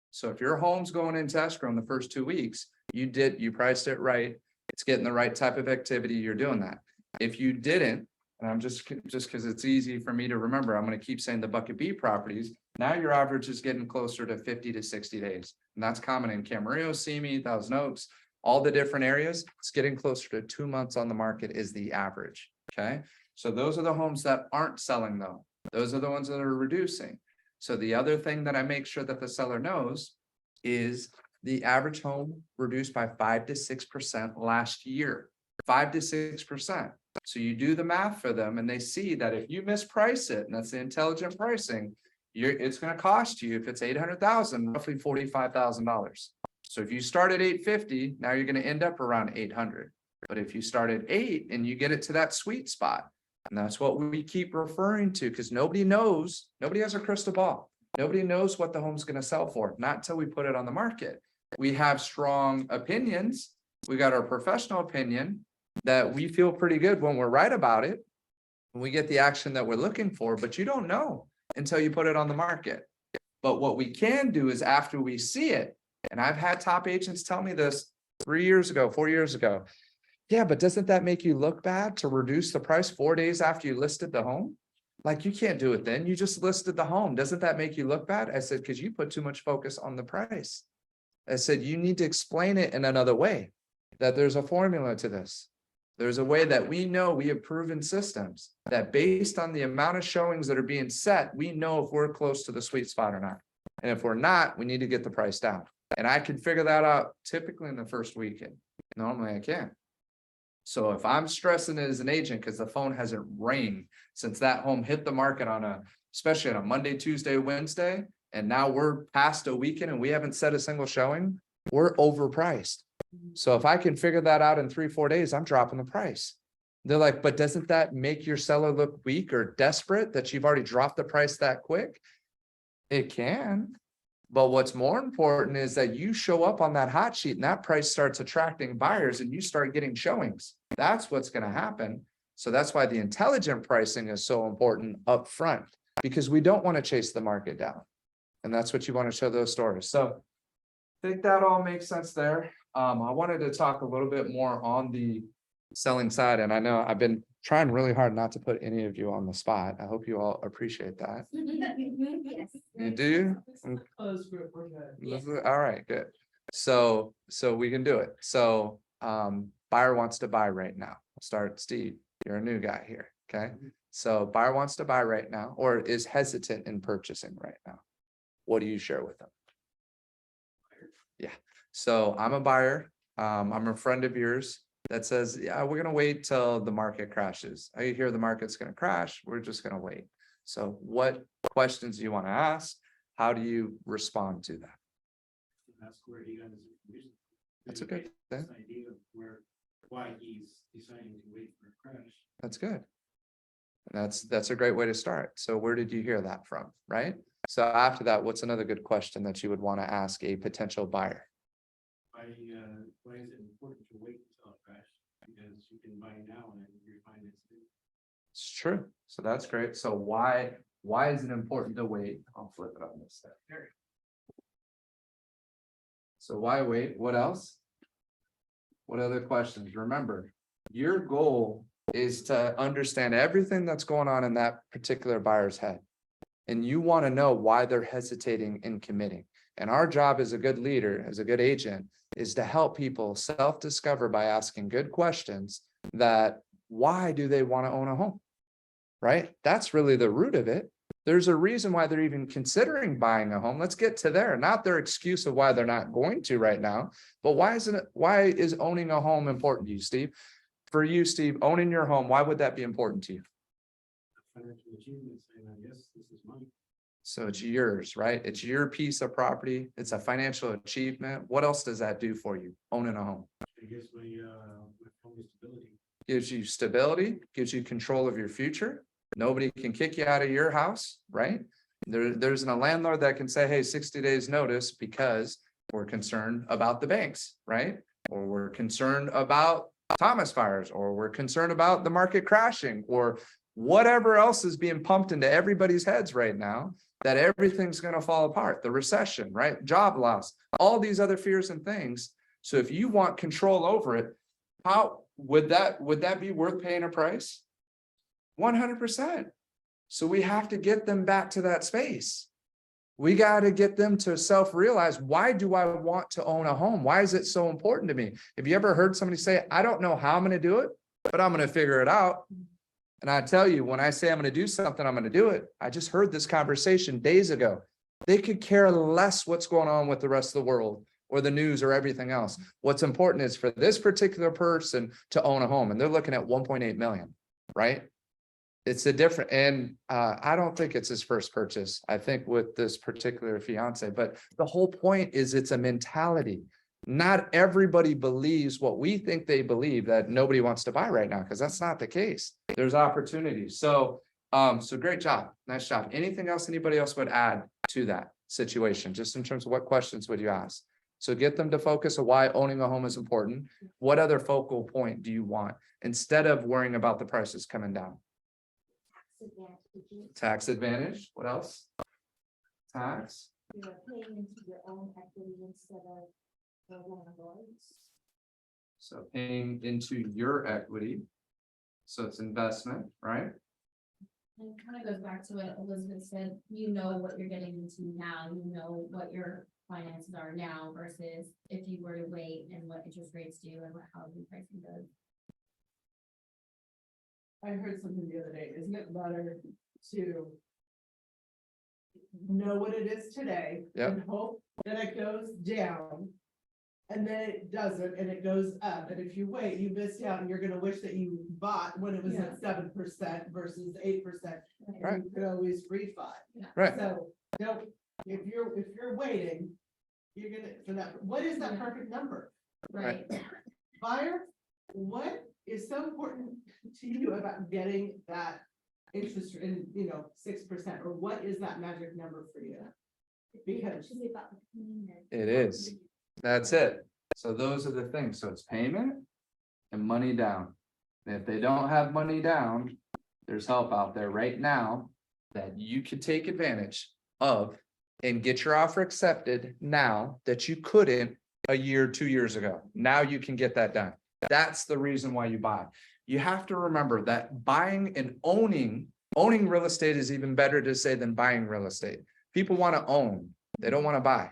[SPEAKER 2] So if your home's going into escrow in the first 2 weeks, you priced it right, it's getting the right type of activity, you're doing that. If you didn't, and I'm just because it's easy for me to remember, I'm gonna keep saying the bucket B properties. Now your average is getting closer to 50 to 60 days, and that's common in Camarillo, Simi, Thousand Oaks, all the different areas. It's getting closer to 2 months on the market is the average, okay? So those are the homes that aren't selling though. Those are the ones that are reducing. So the other thing that I make sure that the seller knows is the average home reduced by 5 to 6% last year, 5 to 6%. So you do the math for them and they see that if you misprice it, and that's the intelligent pricing, it's gonna cost you, if it's 800,000, roughly $45,000. So if you start at 850, now you're gonna end up around 800. But if you start at 8 and you get it to that sweet spot, and that's what we keep referring to, because nobody knows, nobody has a crystal ball. Nobody knows what the home's gonna sell for, not until we put it on the market. We have strong opinions. We got our professional opinion that we feel pretty good when we're right about it. When we get the action that we're looking for, but you don't know until you put it on the market. But what we can do is after we see it, and I've had top agents tell me this 3 years ago, 4 years ago. Yeah, but doesn't that make you look bad to reduce the price 4 days after you listed the home? Like, you can't do it then. You just listed the home. Doesn't that make you look bad? I said, because you put too much focus on the price. I said, you need to explain it in another way, that there's a formula to this. There's a way that we know, we have proven systems that based on the amount of showings that are being set, we know if we're close to the sweet spot or not. And if we're not, we need to get the price down. And I can figure that out typically in the first weekend. Normally I can. So if I'm stressing it as an agent, because the phone hasn't rang since that home hit the market especially on a Monday, Tuesday, Wednesday, and now we're past a weekend and we haven't set a single showing, we're overpriced. So if I can figure that out in 3-4 days, I'm dropping the price. They're like, but doesn't that make your seller look weak or desperate that you've already dropped the price that quick? It can. But what's more important is that you show up on that hot sheet and that price starts attracting buyers and you start getting showings. That's what's going to happen. So that's why the intelligent pricing is so important up front, because we don't want to chase the market down. And that's what you want to show those stories. So I think that all makes sense there. I wanted to talk a little bit more on the selling side. And I know I've been trying really hard not to put any of you on the spot. I hope you all appreciate that.
[SPEAKER 3] Yes.
[SPEAKER 2] You do?
[SPEAKER 1] Close group, we're good.
[SPEAKER 3] Yeah.
[SPEAKER 2] All right, good. So we can do it. So buyer wants to buy right now. I'll start, Steve, you're a new guy here, okay? So buyer wants to buy right now or is hesitant in purchasing right now. What do you share with them? Yeah, so I'm a buyer. I'm a friend of yours that says, yeah, we're gonna wait till the market crashes. I hear the market's gonna crash. We're just gonna wait. So what questions do you want to ask? How do you respond to that?
[SPEAKER 5] That's where he got his information.
[SPEAKER 2] That's a good thing.
[SPEAKER 5] This idea of why he's deciding to wait for a crash.
[SPEAKER 2] That's good. That's a great way to start. So where did you hear that from, right? So after that, what's another good question that you would want to ask a potential buyer?
[SPEAKER 5] Why is it important to wait until a crash? Because you can buy now and refinance it.
[SPEAKER 2] It's true. So that's great. So why is it important to wait? I'll flip it on this side. So why wait? What else? What other questions? Remember, your goal is to understand everything that's going on in that particular buyer's head. And you want to know why they're hesitating in committing. And our job as a good leader, as a good agent, is to help people self-discover by asking good questions that why do they want to own a home? Right? That's really the root of it. There's a reason why they're even considering buying a home. Let's get to there, not their excuse of why they're not going to right now, but why is owning a home important to you, Steve? For you, Steve, owning your home, why would that be important to you?
[SPEAKER 5] Financial achievement, saying, yes, this is mine.
[SPEAKER 2] So it's yours, right? It's your piece of property. It's a financial achievement. What else does that do for you? Owning a home
[SPEAKER 5] It gives my family stability.
[SPEAKER 2] gives you stability, gives you control of your future. Nobody can kick you out of your house, right? There's a landlord that can say, hey, 60 days notice because we're concerned about the banks, right? Or we're concerned about Thomas fires, or we're concerned about the market crashing, or whatever else is being pumped into everybody's heads right now, that everything's going to fall apart, the recession, right? Job loss, all these other fears and things. So if you want control over it, how would that be worth paying a price? 100%. So we have to get them back to that space. We got to get them to self-realize, why do I want to own a home? Why is it so important to me? Have you ever heard somebody say, I don't know how I'm going to do it, but I'm going to figure it out? And I tell you, when I say I'm going to do something, I'm going to do it. I just heard this conversation days ago. They could care less what's going on with the rest of the world or the news or everything else. What's important is for this particular person to own a home, and they're looking at 1.8 million, right? It's a different, and I don't think it's his first purchase. I think with this particular fiance, but the whole point is it's a mentality. Not everybody believes what we think they believe, that nobody wants to buy right now, because that's not the case. There's opportunities. So great job. Nice job. Anything else anybody else would add to that situation, just in terms of what questions would you ask? So get them to focus on why owning a home is important. What other focal point do you want instead of worrying about the prices coming down? Tax advantage. What else? Tax.
[SPEAKER 4] You're paying into your own equity instead of the landlord's.
[SPEAKER 2] So paying into your equity. So it's investment, right?
[SPEAKER 3] And it kind of goes back to what Elizabeth said, you know what you're getting into now, you know what your finances are now versus if you were to wait and what interest rates do and what housing pricing does.
[SPEAKER 1] I heard something the other day, isn't it better to know what it is today?
[SPEAKER 2] Yep.
[SPEAKER 1] And hope that it goes down, and then it doesn't, and it goes up, and if you wait, you miss out, and you're gonna wish that you bought when it was at 7% versus 8%.
[SPEAKER 2] Right.
[SPEAKER 1] And you could always refi.
[SPEAKER 2] Right.
[SPEAKER 1] So, don't, if you're waiting, you're gonna, for that, what is that
[SPEAKER 3] Yeah.
[SPEAKER 1] perfect number?
[SPEAKER 3] Right.
[SPEAKER 1] Buyer, what is so important to you about getting that interest in, 6%, or what is that magic number for you? Because
[SPEAKER 2] It is. That's it. So those are the things. So it's payment and money down. And if they don't have money down, there's help out there right now that you could take advantage of and get your offer accepted now that you couldn't a year, 2 years ago. Now you can get that done. That's the reason why you buy. You have to remember that buying and owning real estate is even better to say than buying real estate. People want to own. They don't want to buy.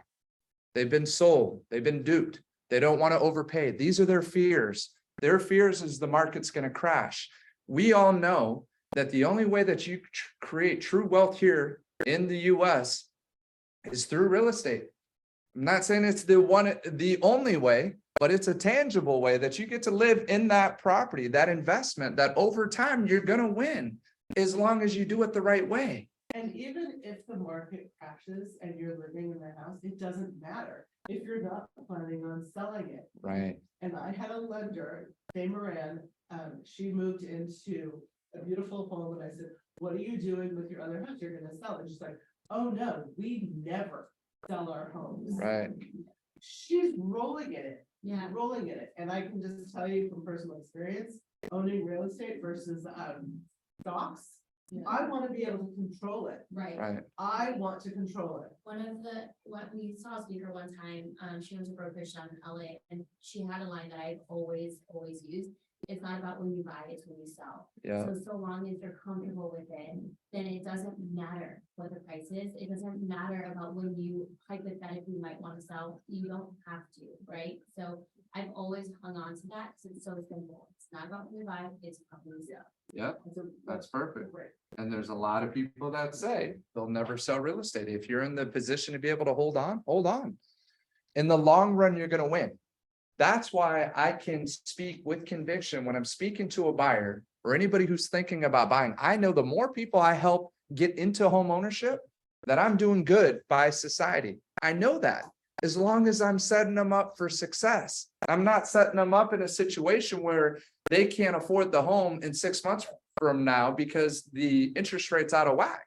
[SPEAKER 2] They've been sold. They've been duped. They don't want to overpay. These are their fears. Their fears is the market's going to crash. We all know that the only way that you create true wealth here in the US is through real estate. I'm not saying it's the only way, but it's a tangible way that you get to live in that property, that investment, that over time you're going to win as long as you do it the right way.
[SPEAKER 1] and even if the market crashes and you're living in the house, it doesn't matter if you're not planning on selling it.
[SPEAKER 2] Right.
[SPEAKER 1] And I had a lender, Faye Moran, she moved into a beautiful home, and I said, what are you doing with your other house? You're gonna sell it. She's like, oh no, we never sell our homes.
[SPEAKER 2] Right.
[SPEAKER 1] She's rolling in it,
[SPEAKER 3] Yeah,
[SPEAKER 1] rolling in it, and I can just tell you from personal experience, owning real estate versus stocks, I wanna be able to control it.
[SPEAKER 3] Right.
[SPEAKER 2] Right,
[SPEAKER 1] I want to control it.
[SPEAKER 3] One of the, what we saw a speaker one time, she was a brokerage down in LA, and she had a line that I've always used. It's not about when you buy, it's when you sell.
[SPEAKER 2] yeah,
[SPEAKER 3] So long as you're comfortable with it, then it doesn't matter what the price is. It doesn't matter about when you hypothetically might want to sell. You don't have to, right? So I've always hung on to that because it's so simple. It's not about when you buy, it's about when you sell.
[SPEAKER 2] yeah,
[SPEAKER 1] So
[SPEAKER 2] that's perfect.
[SPEAKER 1] Right.
[SPEAKER 2] And there's a lot of people that say they'll never sell real estate. If you're in the position to be able to hold on, hold on. In the long run, you're gonna win. That's why I can speak with conviction when I'm speaking to a buyer or anybody who's thinking about buying. I know the more people I help get into home ownership, that I'm doing good by society. I know that as long as I'm setting them up for success. I'm not setting them up in a situation where they can't afford the home in 6 months from now because the interest rate's out of whack.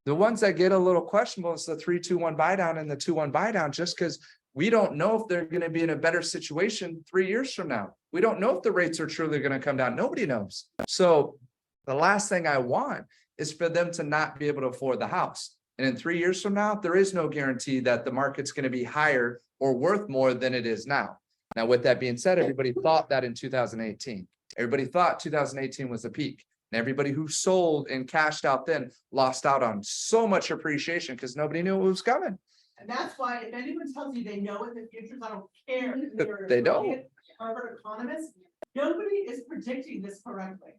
[SPEAKER 2] The ones that get a little questionable is the 3-2-1 buy down and the 2-1 buy down, just because we don't know if they're going to be in a better situation 3 years from now. We don't know if the rates are truly going to come down. Nobody knows. So the last thing I want is for them to not be able to afford the house. And in 3 years from now, there is no guarantee that the market's going to be higher or worth more than it is now. Now, with that being said, everybody thought that in 2018. Everybody thought 2018 was the peak. And everybody who sold and cashed out then lost out on so much appreciation because nobody knew it was coming.
[SPEAKER 1] And that's why if anyone tells you they know what the future is, I don't care. if they're
[SPEAKER 2] They don't.
[SPEAKER 1] brilliant Harvard economists, nobody is predicting this correctly.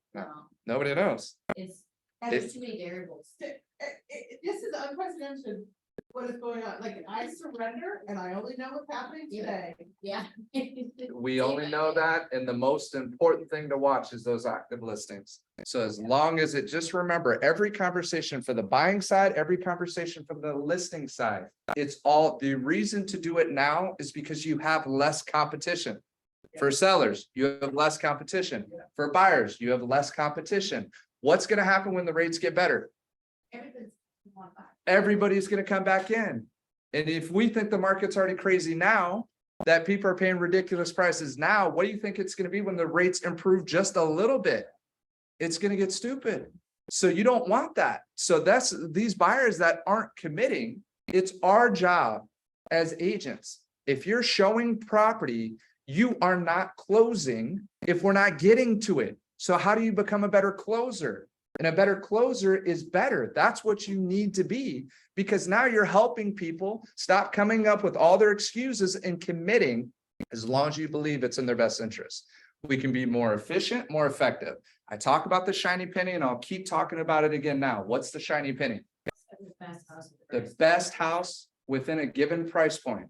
[SPEAKER 2] Nobody knows.
[SPEAKER 3] It's,
[SPEAKER 1] And
[SPEAKER 3] there's too many variables.
[SPEAKER 1] this is unprecedented, what is going on. Like, I surrender and I only know what's happening today.
[SPEAKER 3] Yeah.
[SPEAKER 2] We only know that, and the most important thing to watch is those active listings. So as long as it, just remember, every conversation for the buying side, every conversation from the listing side, it's all, the reason to do it now is because you have less competition. For sellers, you have less competition. For buyers, you have less competition. What's gonna happen when the rates get better? Everybody's gonna come back in. And if we think the market's already crazy now, that people are paying ridiculous prices now, what do you think it's gonna be when the rates improve just a little bit? It's gonna get stupid. So you don't want that. So that's these buyers that aren't committing. It's our job as agents. If you're showing property, you are not closing if we're not getting to it. So how do you become a better closer? And a better closer is better. That's what you need to be, because now you're helping people stop coming up with all their excuses and committing as long as you believe it's in their best interest. We can be more efficient, more effective. I talk about the shiny penny and I'll keep talking about it again now. What's the shiny penny? The best house within a given price point.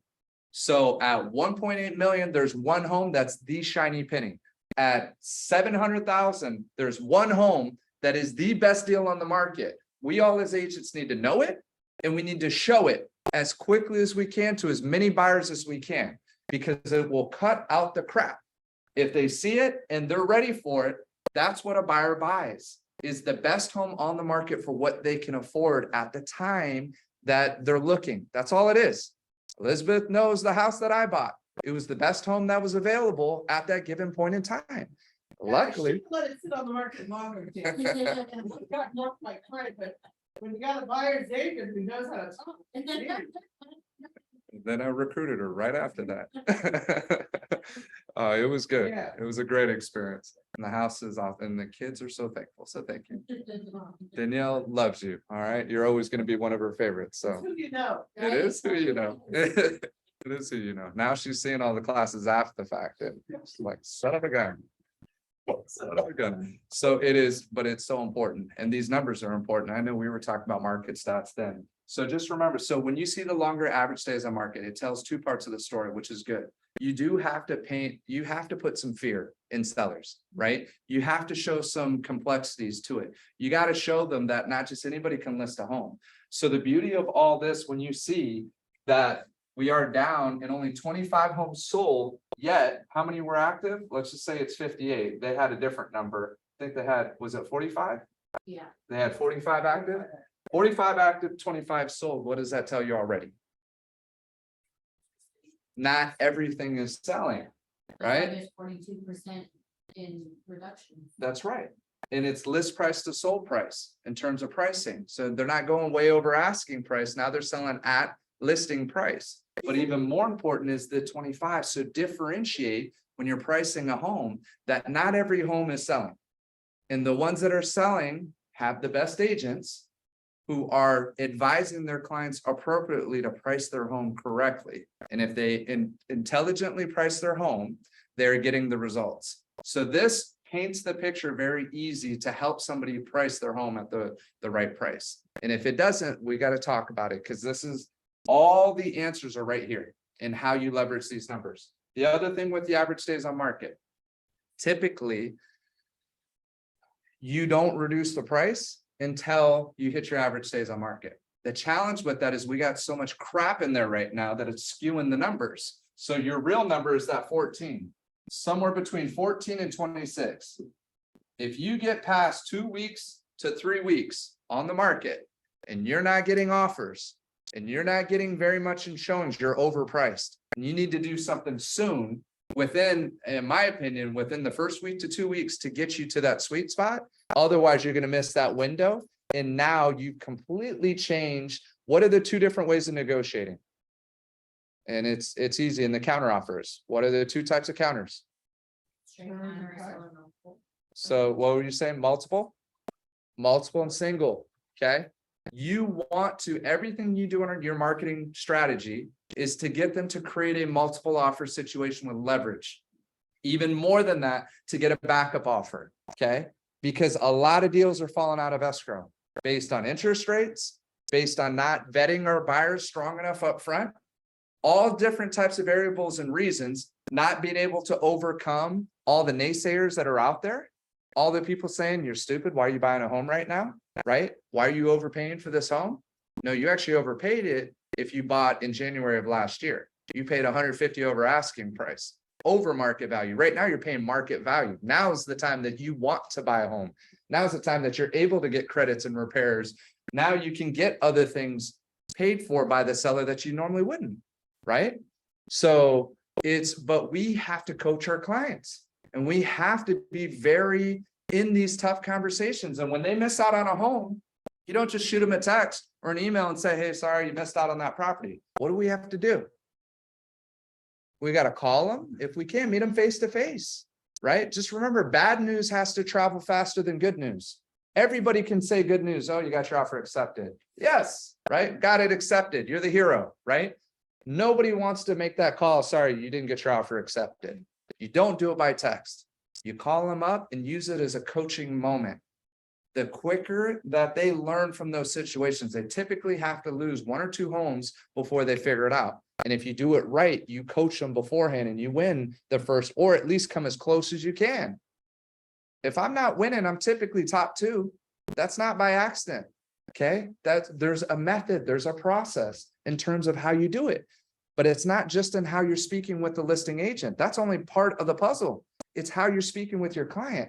[SPEAKER 2] So at 1.8 million, there's one home that's the shiny penny. At 700,000, there's one home that is the best deal on the market. We all as agents need to know it, and we need to show it as quickly as we can to as many buyers as we can, because it will cut out the crap. If they see it and they're ready for it, that's what a buyer buys, is the best home on the market for what they can afford at the time that they're looking. That's all it is. Elizabeth knows the house that I bought. It was the best home that was available at that given point in time. Luckily.
[SPEAKER 1] Let it sit on the market longer. Got more my client, but when you got a buyer's agent who knows how to talk.
[SPEAKER 2] Then I recruited her right after that. It was good.
[SPEAKER 1] Yeah.
[SPEAKER 2] It was a great experience. And the house is off and the kids are so thankful. So thank you. Danielle loves you. All right. You're always going to be one of her favorites. So
[SPEAKER 1] Who do you know?
[SPEAKER 2] it is who you know. It is who you know. Now she's seeing all the classes after the fact and it's like, son of a gun. Son of a gun. So it is, but it's so important. And these numbers are important. I know we were talking about market stats then. So just remember, so when you see the longer average days on market, it tells two parts of the story, which is good. You do have to paint, you have to put some fear in sellers, right? You have to show some complexities to it. You got to show them that not just anybody can list a home. So the beauty of all this, when you see that we are down and only 25 homes sold, yet how many were active? Let's just say it's 58. They had a different number. I think they had, was it 45?
[SPEAKER 3] Yeah.
[SPEAKER 2] They had 45 active, 45 active, 25 sold. What does that tell you already? Not everything is selling, right?
[SPEAKER 3] There's 42% in reduction.
[SPEAKER 2] That's right. And it's list price to sold price in terms of pricing. So they're not going way over asking price. Now they're selling at listing price. But even more important is the 25. So differentiate when you're pricing a home that not every home is selling. And the ones that are selling have the best agents who are advising their clients appropriately to price their home correctly. And if they intelligently price their home, they're getting the results. So this paints the picture very easy to help somebody price their home at the right price. And if it doesn't, we got to talk about it, because this is all the answers are right here in how you leverage these numbers. The other thing with the average days on market, typically, you don't reduce the price until you hit your average days on market. The challenge with that is we got so much crap in there right now that it's skewing the numbers. So your real number is that 14, somewhere between 14 and 26. If you get past 2 weeks to 3 weeks on the market and you're not getting offers and you're not getting very much in showings, you're overpriced. And you need to do something soon within, in my opinion, within the first week to 2 weeks to get you to that sweet spot. Otherwise, you're going to miss that window. And now you've completely changed. What are the two different ways of negotiating? And it's easy in the counter offers. What are the two types of counters?
[SPEAKER 3] Straight counter or seller multiple.
[SPEAKER 2] So what were you saying? Multiple and single. Okay. You want to, everything you do in your marketing strategy is to get them to create a multiple offer situation with leverage. Even more than that, to get a backup offer. Okay. Because a lot of deals are falling out of escrow based on interest rates, based on not vetting our buyers strong enough up front, all different types of variables and reasons, not being able to overcome all the naysayers that are out there, all the people saying you're stupid, why are you buying a home right now, right? Why are you overpaying for this home? No, you actually overpaid it if you bought in January of last year. You paid 150 over asking price, over market value. Right now you're paying market value. Now is the time that you want to buy a home. Now is the time that you're able to get credits and repairs. Now you can get other things paid for by the seller that you normally wouldn't, right? So but we have to coach our clients and we have to be very in these tough conversations. And when they miss out on a home, you don't just shoot them a text or an email and say, hey, sorry, you missed out on that property. What do we have to do? We got to call them. If we can, meet them face to face, right? Just remember, bad news has to travel faster than good news. Everybody can say good news. Oh, you got your offer accepted. Yes, right? Got it accepted. You're the hero, right? Nobody wants to make that call. Sorry, you didn't get your offer accepted. You don't do it by text. You call them up and use it as a coaching moment. The quicker that they learn from those situations, they typically have to lose 1 or 2 homes before they figure it out. And if you do it right, you coach them beforehand and you win the first, or at least come as close as you can. If I'm not winning, I'm typically top 2. That's not by accident. Okay. There's a method, there's a process in terms of how you do it. But it's not just in how you're speaking with the listing agent. That's only part of the puzzle. It's how you're speaking with your client.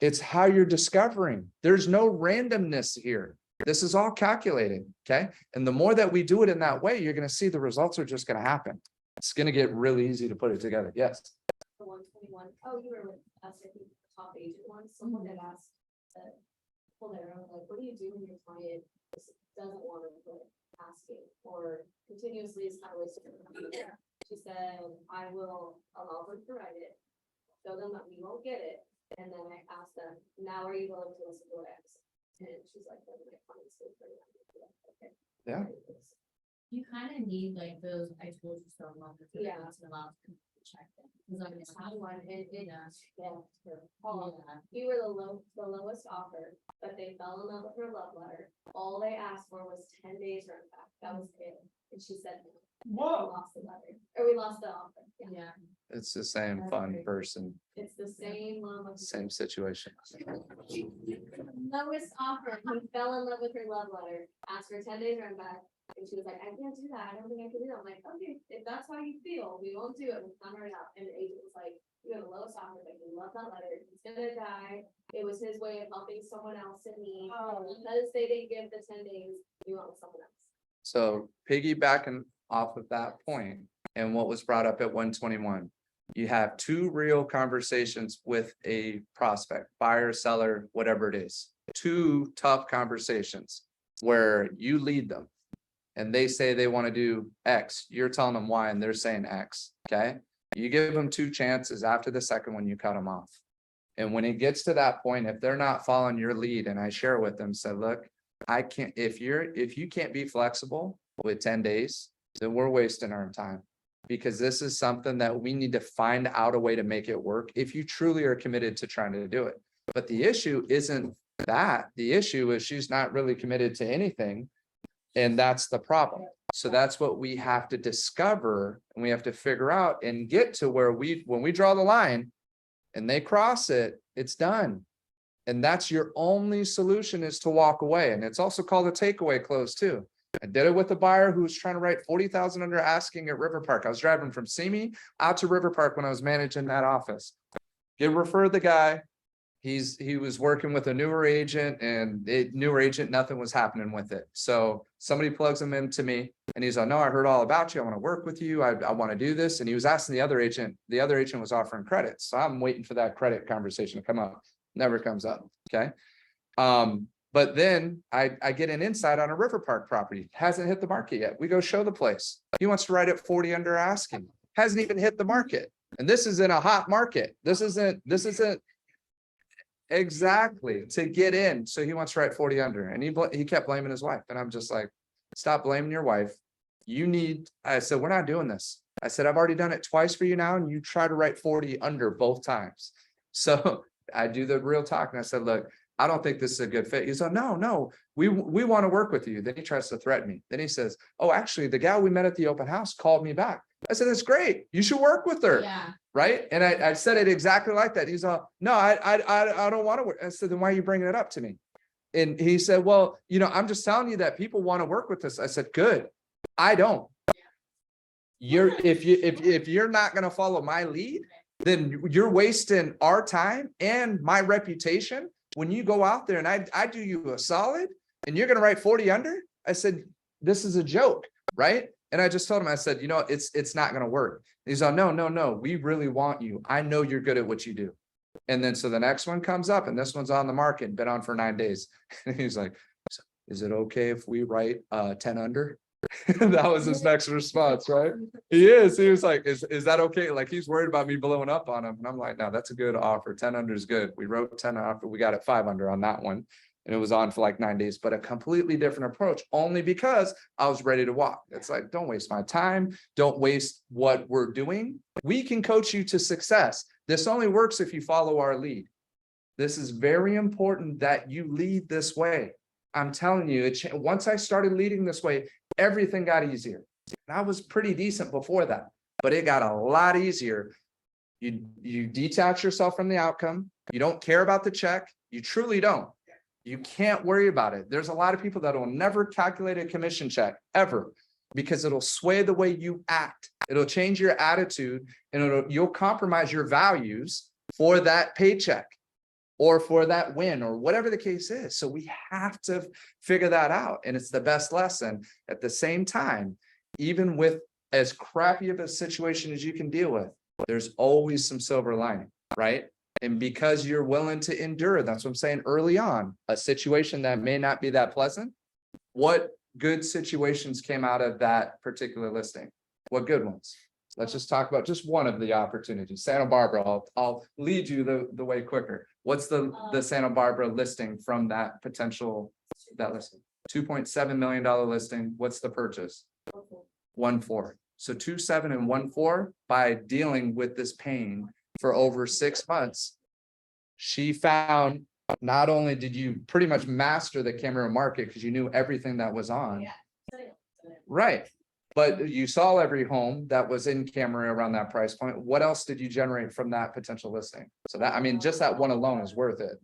[SPEAKER 2] It's how you're discovering. There's no randomness here. This is all calculated. Okay. And the more that we do it in that way, you're going to see the results are just going to happen. It's going to get really easy to put it together. Yes.
[SPEAKER 4] The 121. Oh, you were with us, I think, top agent once. Someone had asked that, like, what do you do when your client doesn't want to quit asking or continuously is kind of wasting their time? She said, I will allow them to write it, show them that we won't get it. And then I asked them, now are you willing to listen to what I have to say? And she's like, "Well, my client's still pretty happy with that." Okay.
[SPEAKER 2] Yeah.
[SPEAKER 3] You kind of need like those, I told you so long.
[SPEAKER 4] Yeah.
[SPEAKER 3] To allow them to check them. Because I'm
[SPEAKER 4] It's not one, and
[SPEAKER 3] Yeah.
[SPEAKER 4] we were the lowest offer, but they fell in love with her love letter. All they asked for was 10 days rent back. That was it. And she said, no. We lost the letter, or we lost the offer. Yeah.
[SPEAKER 3] Yeah.
[SPEAKER 2] It's the same fun person,
[SPEAKER 4] It's the same love.
[SPEAKER 2] same situation.
[SPEAKER 4] Lowest offer, he fell in love with her love letter, asked for 10 days rent back. And she was like, I can't do that. I don't think I can do that. I'm like, okay, if that's how you feel, we won't do it. We'll hammer it out. And the agent was like, you have the lowest offer, but you love that letter. He's gonna die. It was his way of helping someone else in need. Because they didn't give the 10 days, we went with someone else.
[SPEAKER 2] So piggybacking off of that point and what was brought up at 121, You have two real conversations with a prospect, buyer, seller, whatever it is. Two tough conversations where you lead them. And they say they want to do X, you're telling them Y and they're saying X, okay? You give them two chances. After the second one, you cut them off. And when it gets to that point, if they're not following your lead, and I share with them, said, look, I can't, if you can't be flexible with 10 days, then we're wasting our time. Because this is something that we need to find out a way to make it work if you truly are committed to trying to do it. But the issue isn't that. The issue is she's not really committed to anything. And that's the problem. So that's what we have to discover, and we have to figure out and get to where when we draw the line and they cross it, it's done. And that's your only solution, is to walk away. And it's also called a takeaway close too. I did it with a buyer who was trying to write 40,000 under asking at River Park. I was driving from Simi out to River Park when I was managing that office. Referred the guy. He was working with a newer agent, and newer agent, nothing was happening with it. So somebody plugs him into me and he's like, no, I heard all about you. I want to work with you. I want to do this. And he was asking the other agent was offering credits. So I'm waiting for that credit conversation to come up. Never comes up. Okay. But then I get an insight on a River Park property. Hasn't hit the market yet. We go show the place. He wants to write it 40 under asking. Hasn't even hit the market. And this is in a hot market. This isn't exactly to get in. So he wants to write 40 under, and he kept blaming his wife. And I'm just like, stop blaming your wife. I said, we're not doing this. I said, I've already done it twice for you now, and you try to write 40 under both times. So I do the real talk. And I said, look, I don't think this is a good fit. He's like, no, we want to work with you. Then he tries to threaten me. Then he says, oh, actually, the gal we met at the open house called me back. I said, that's great. You should work with her.
[SPEAKER 3] Yeah.
[SPEAKER 2] Right. And I said it exactly like that. He's like, no, I don't want to work. I said, then why are you bringing it up to me? And he said, well, I'm just telling you that people want to work with us. I said, good. I don't. If you're not going to follow my lead, then you're wasting our time and my reputation. When you go out there and I do you a solid and you're going to write 40 under, I said, this is a joke. Right. And I just told him, I said, it's not going to work. He's like, no, we really want you. I know you're good at what you do. And then so the next one comes up, and this one's on the market, been on for 9 days. And he's like, is it okay if we write 10 under? That was his next response, right? He was like, is that okay? Like, he's worried about me blowing up on him. And I'm like, no, that's a good offer. 10 under is good. We wrote 10 offer. We got it 5 under on that one. And it was on for like 9 days, but a completely different approach, only because I was ready to walk. It's like, don't waste my time. Don't waste what we're doing. We can coach you to success. This only works if you follow our lead. This is very important that you lead this way. I'm telling you, once I started leading this way, everything got easier. And I was pretty decent before that, but it got a lot easier. You detach yourself from the outcome. You don't care about the check. You truly don't. You can't worry about it. There's a lot of people that will never calculate a commission check ever, because it'll sway the way you act. It'll change your attitude, and you'll compromise your values for that paycheck or for that win or whatever the case is. So we have to figure that out. And it's the best lesson. At the same time, even with as crappy of a situation as you can deal with, there's always some silver lining, right? And because you're willing to endure, that's what I'm saying early on, a situation that may not be that pleasant. What good situations came out of that particular listing? What good ones? Let's just talk about just one of the opportunities. Santa Barbara, I'll lead you the way quicker. What's the Santa Barbara listing from that listing? $2.7 million listing. What's the purchase? 1.4. So 2.7 and 1.4, by dealing with this pain for over 6 months, she found, not only did you pretty much master the camera market because you knew everything that was on, right? But you saw every home that was in camera around that price point. What else did you generate from that potential listing? So that, I mean, just that one alone is worth it.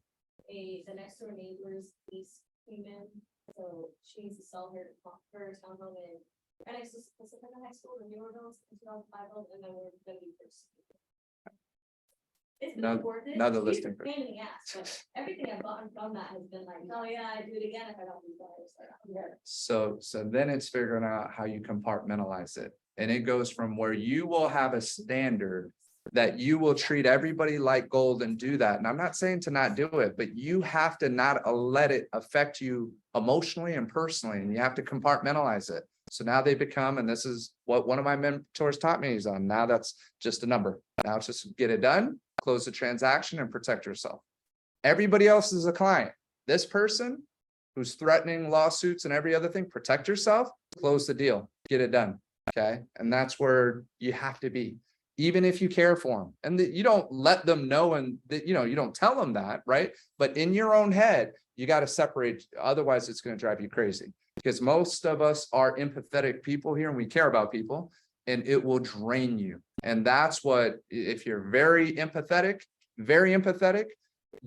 [SPEAKER 4] The next door neighbor's lease came in, so she needs to sell her townhome right next to Pacifica High School, the newer builds, and then we're gonna be first. It's been worth it.
[SPEAKER 2] Another
[SPEAKER 4] It's
[SPEAKER 2] listing.
[SPEAKER 4] a pain in the ass, but everything I've gotten from that has been like, oh yeah, I do it again if I don't do better.
[SPEAKER 2] So then it's figuring out how you compartmentalize it. And it goes from where you will have a standard that you will treat everybody like gold and do that. And I'm not saying to not do it, but you have to not let it affect you emotionally and personally, and you have to compartmentalize it. So now they become, and this is what one of my mentors taught me, is on now that's just a number. Now it's just get it done, close the transaction and protect yourself. Everybody else is a client. This person who's threatening lawsuits and every other thing, protect yourself, close the deal, get it done. Okay. And that's where you have to be, even if you care for them. And you don't let them know, and that, you know, you don't tell them that, right? But in your own head, you got to separate. Otherwise, it's going to drive you crazy, because most of us are empathetic people here and we care about people, and it will drain you. And that's what, if you're very empathetic,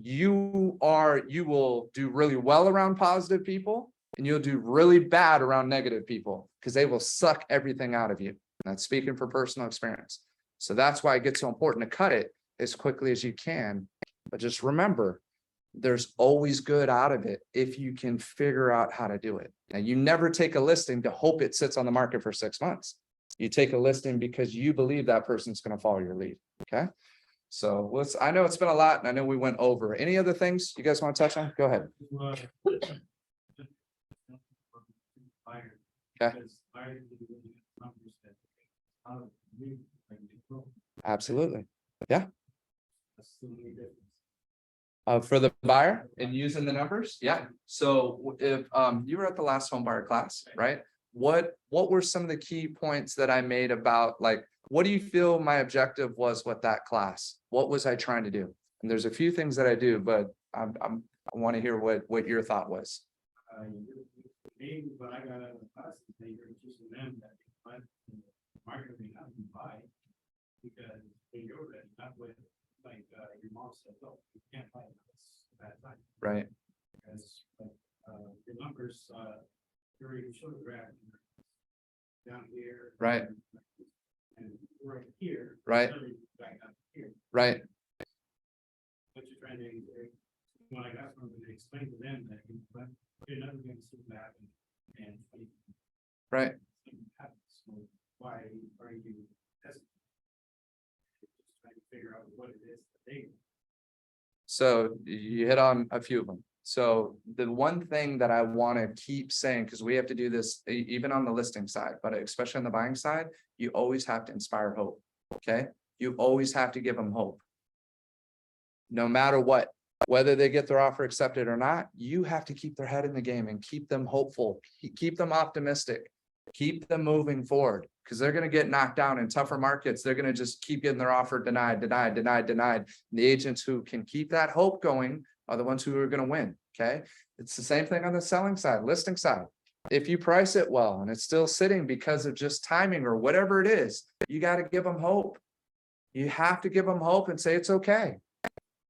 [SPEAKER 2] you will do really well around positive people, and you'll do really bad around negative people, because they will suck everything out of you. And that's speaking for personal experience. So that's why it gets so important to cut it as quickly as you can. But just remember, there's always good out of it if you can figure out how to do it. Now, you never take a listing to hope it sits on the market for 6 months. You take a listing because you believe that person's going to follow your lead. Okay. So I know it's been a lot, and I know we went over. Any other things you guys want to touch on? Go ahead. Okay. Absolutely. Yeah. For the buyer and using the numbers. Yeah. So if you were at the last home buyer class, right? What were some of the key points that I made about, like, what do you feel my objective was with that class? What was I trying to do? And there's a few things that I do, but I want to hear what your thought was.
[SPEAKER 5] What I got out of the class is that you're teaching them that marketing how to buy, because when you're ready, not with like your mom said, oh, you can't buy it, it's a bad time.
[SPEAKER 2] Right.
[SPEAKER 5] Because your numbers, you show the graph down here.
[SPEAKER 2] Right.
[SPEAKER 5] And right here.
[SPEAKER 2] Right.
[SPEAKER 5] Back up here.
[SPEAKER 2] Right.
[SPEAKER 5] What you're trying to, when I got from them, they explained to them that you're never going to see that and
[SPEAKER 2] Right.
[SPEAKER 5] so why are you testing? Just trying to figure out what it is that they.
[SPEAKER 2] So you hit on a few of them. So the one thing that I want to keep saying, because we have to do this even on the listing side, but especially on the buying side, you always have to inspire hope. Okay. You always have to give them hope. No matter what, whether they get their offer accepted or not, you have to keep their head in the game and keep them hopeful, keep them optimistic, keep them moving forward, because they're going to get knocked down in tougher markets. They're going to just keep getting their offer denied. The agents who can keep that hope going are the ones who are going to win. Okay. It's the same thing on the selling side, listing side. If you price it well and it's still sitting because of just timing or whatever it is, you got to give them hope. You have to give them hope and say, it's okay.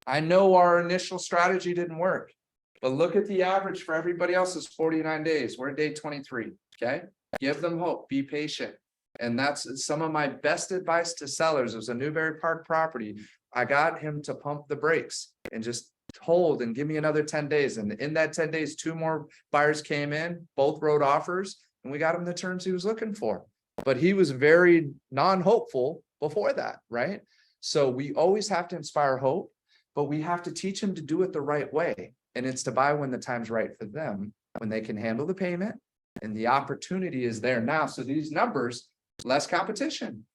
[SPEAKER 2] I know our initial strategy didn't work, but look at the average for everybody else is 49 days. We're at day 23. Okay. Give them hope, be patient. And that's some of my best advice to sellers. It was a Newberry Park property. I got him to pump the brakes and just hold and give me another 10 days. And in that 10 days, 2 more buyers came in, both wrote offers, and we got him the terms he was looking for. But he was very non-hopeful before that, right? So we always have to inspire hope, but we have to teach them to do it the right way. And it's to buy when the time's right for them, when they can handle the payment and the opportunity is there now. So these numbers, less competition.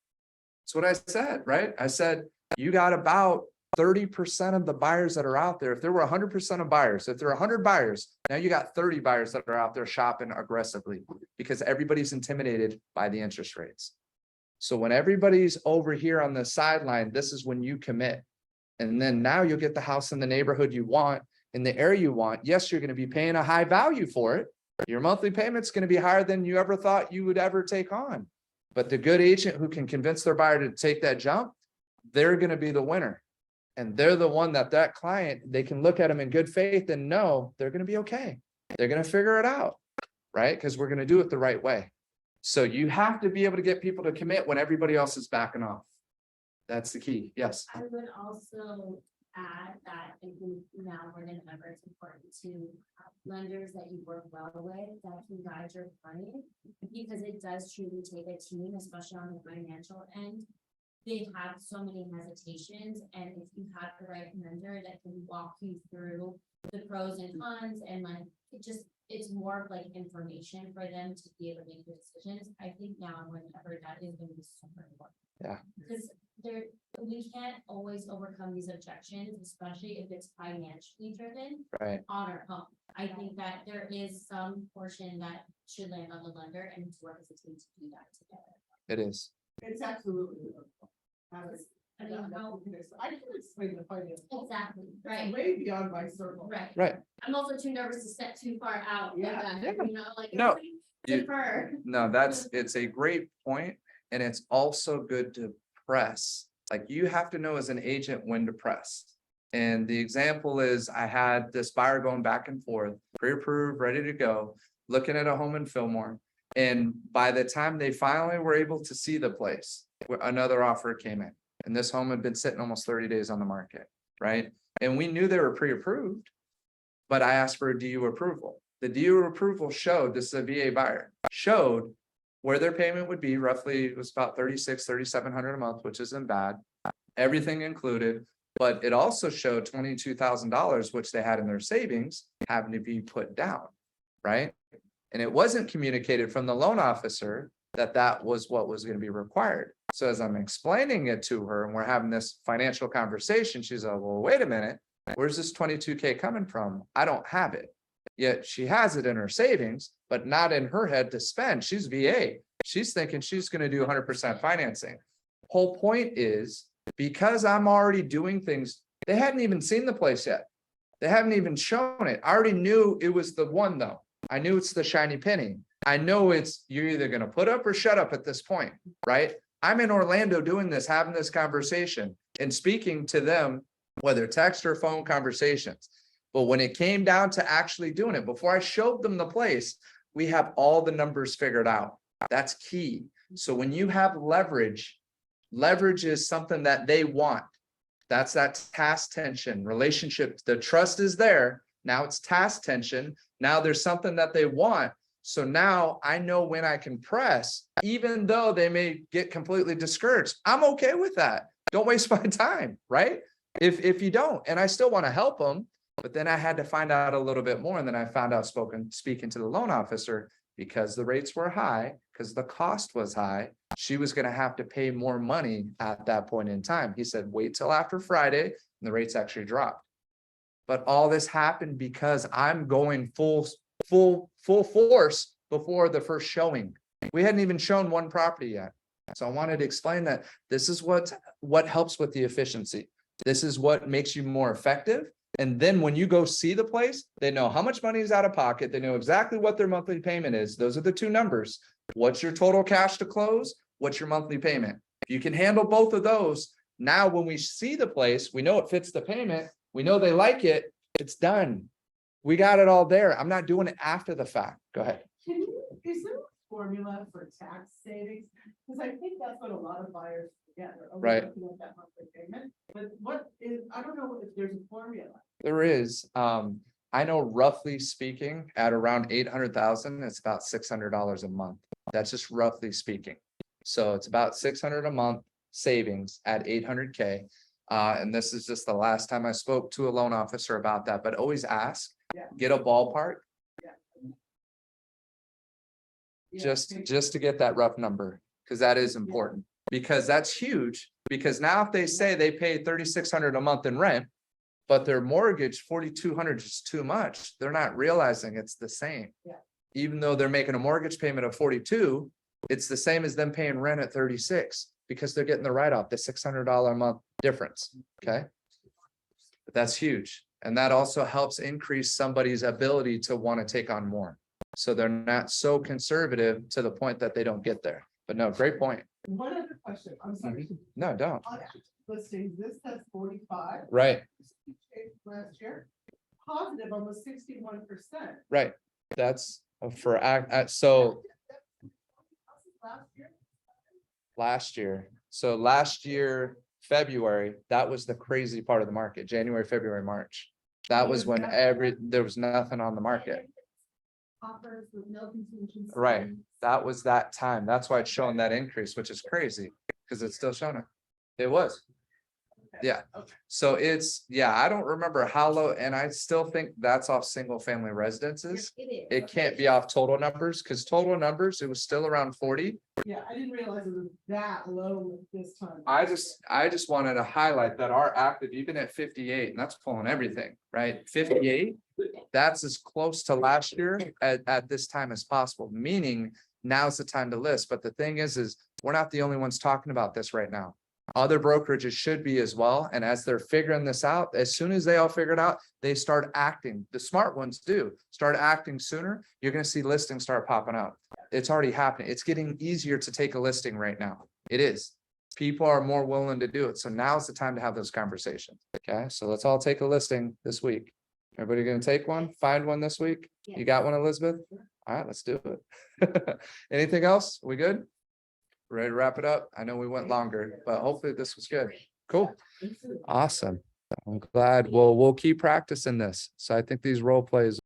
[SPEAKER 2] That's what I said, right? I said, you got about 30% of the buyers that are out there. If there were 100% of buyers, if there are 100 buyers, now you got 30 buyers that are out there shopping aggressively because everybody's intimidated by the interest rates. So when everybody's over here on the sideline, this is when you commit. And then now you'll get the house in the neighborhood you want, in the area you want. Yes, you're going to be paying a high value for it. Your monthly payment's going to be higher than you ever thought you would ever take on. But the good agent who can convince their buyer to take that jump, they're going to be the winner. And they're the one that client, they can look at them in good faith and know they're going to be okay. They're going to figure it out, right? Because we're going to do it the right way. So you have to be able to get people to commit when everybody else is backing off. That's the key. Yes.
[SPEAKER 3] I would also add that I think now more than ever, it's important to have lenders that you work well with, that can guide your client, because it does truly take a team, especially on the financial end. they've had so many hesitations, and if you have the right mentor that can walk you through the pros and cons, and like, it's more of like information for them to be able to make their decisions. I think now more than ever, that is gonna be super important.
[SPEAKER 2] Yeah.
[SPEAKER 3] Because we can't always overcome these objections, especially if it's financially driven
[SPEAKER 2] right,
[SPEAKER 3] on our home. I think that there is some portion that should land on the lender, and it's worth it to do that together.
[SPEAKER 2] it is.
[SPEAKER 1] It's absolutely.
[SPEAKER 3] I mean, how-
[SPEAKER 1] I can explain the finance.
[SPEAKER 3] Exactly,
[SPEAKER 1] It's
[SPEAKER 3] right,
[SPEAKER 1] way beyond my circle.
[SPEAKER 3] right.
[SPEAKER 2] Right.
[SPEAKER 3] I'm also too nervous to step too far out. of
[SPEAKER 1] Yeah.
[SPEAKER 3] that,
[SPEAKER 2] Yeah.
[SPEAKER 3] You know, like.
[SPEAKER 2] No, you-
[SPEAKER 3] Defer.
[SPEAKER 2] No, it's a great point, and it's also good to press. Like, you have to know as an agent when to press. And the example is, I had this buyer going back and forth, pre-approved, ready to go, looking at a home in Fillmore. And by the time they finally were able to see the place, another offer came in. And this home had been sitting almost 30 days on the market, right? And we knew they were pre-approved. But I asked for a DU approval. The DU approval showed, this is a VA buyer, showed where their payment would be. Roughly, it was about 3,700 a month, which isn't bad. Everything included, but it also showed $22,000, which they had in their savings, having to be put down, right? And it wasn't communicated from the loan officer that that was what was going to be required. So as I'm explaining it to her and we're having this financial conversation, she's like, well, wait a minute, where's this 22K coming from? I don't have it. Yet she has it in her savings, but not in her head to spend. She's VA. She's thinking she's going to do 100% financing. Whole point is, because I'm already doing things, they hadn't even seen the place yet. They haven't even shown it. I already knew it was the one though. I knew it's the shiny penny. I know it's, you're either going to put up or shut up at this point, right? I'm in Orlando doing this, having this conversation and speaking to them, whether text or phone conversations. But when it came down to actually doing it, before I showed them the place, we have all the numbers figured out. That's key. So when you have leverage, leverage is something that they want. That's that task tension relationship. The trust is there. Now it's task tension. Now there's something that they want. So now I know when I can press, even though they may get completely discouraged. I'm okay with that. Don't waste my time, right? If you don't, and I still want to help them, but then I had to find out a little bit more. And then I found out speaking to the loan officer, because the rates were high, because the cost was high, she was going to have to pay more money at that point in time. He said, wait till after Friday, and the rates actually dropped. But all this happened because I'm going full force before the first showing. We hadn't even shown one property yet. So I wanted to explain that this is what helps with the efficiency. This is what makes you more effective. And then when you go see the place, they know how much money is out of pocket. They know exactly what their monthly payment is. Those are the two numbers. What's your total cash to close? What's your monthly payment? If you can handle both of those, now when we see the place, we know it fits the payment. We know they like it. It's done. We got it all there. I'm not doing it after the fact. Go ahead.
[SPEAKER 1] Is there a formula for tax savings? Because I think that's what a lot of buyers forget. They're always
[SPEAKER 2] Right.
[SPEAKER 1] looking at that monthly payment. But what is, I don't know if there's a formula.
[SPEAKER 2] There is, I know roughly speaking, at around 800,000, it's about $600 a month. That's just roughly speaking. So it's about 600 a month savings at 800K. And this is just the last time I spoke to a loan officer about that, but always ask,
[SPEAKER 1] Yeah.
[SPEAKER 2] get a ballpark,
[SPEAKER 1] Yeah,
[SPEAKER 2] just to get that rough number, because that is important. Because that's huge, because now if they say they pay 3,600 a month in rent, but their mortgage 4,200 is too much, they're not realizing it's the same.
[SPEAKER 1] Yeah.
[SPEAKER 2] Even though they're making a mortgage payment of 42, it's the same as them paying rent at 36, because they're getting the write-off, the $600 a month difference, okay? But that's huge, and that also helps increase somebody's ability to want to take on more. So they're not so conservative to the point that they don't get there. But no, great point.
[SPEAKER 1] One other question, I'm sorry.
[SPEAKER 2] No, don't.
[SPEAKER 1] On listings, this says 45.
[SPEAKER 2] Right,
[SPEAKER 1] Last year, positive almost 61%.
[SPEAKER 2] right. That's for so
[SPEAKER 1] Last year,
[SPEAKER 2] last year. So last year, February, that was the crazy part of the market, January, February, March. That was when there was nothing on the market.
[SPEAKER 3] Offers with no contingency.
[SPEAKER 2] Right. That was that time. That's why it's showing that increase, which is crazy, because it's still showing it. It was.
[SPEAKER 1] Okay.
[SPEAKER 2] Yeah.
[SPEAKER 1] Okay.
[SPEAKER 2] So it's, yeah, I don't remember how low, and I still think that's off single family residences.
[SPEAKER 3] It is.
[SPEAKER 2] It can't be off total numbers, because total numbers, it was still around 40.
[SPEAKER 1] Yeah, I didn't realize it was that low this time.
[SPEAKER 2] I just wanted to highlight that our active, even at 58, and that's pulling everything, right? 58, that's as close to last year at this time as possible, meaning now's the time to list. But the thing is we're not the only ones talking about this right now. Other brokerages should be as well. And as they're figuring this out, as soon as they all figure it out, they start acting. The smart ones do start acting sooner. You're going to see listings start popping up. It's already happening. It's getting easier to take a listing right now. It is. People are more willing to do it. So now's the time to have those conversations. Okay, so let's all take a listing this week. Everybody gonna take one? Find one this week? You got one, Elizabeth? All right, let's do it. Anything else? We good? Ready to wrap it up? I know we went longer, but hopefully this was good. Cool. Awesome. I'm glad. Well, we'll keep practicing this. So I think these role plays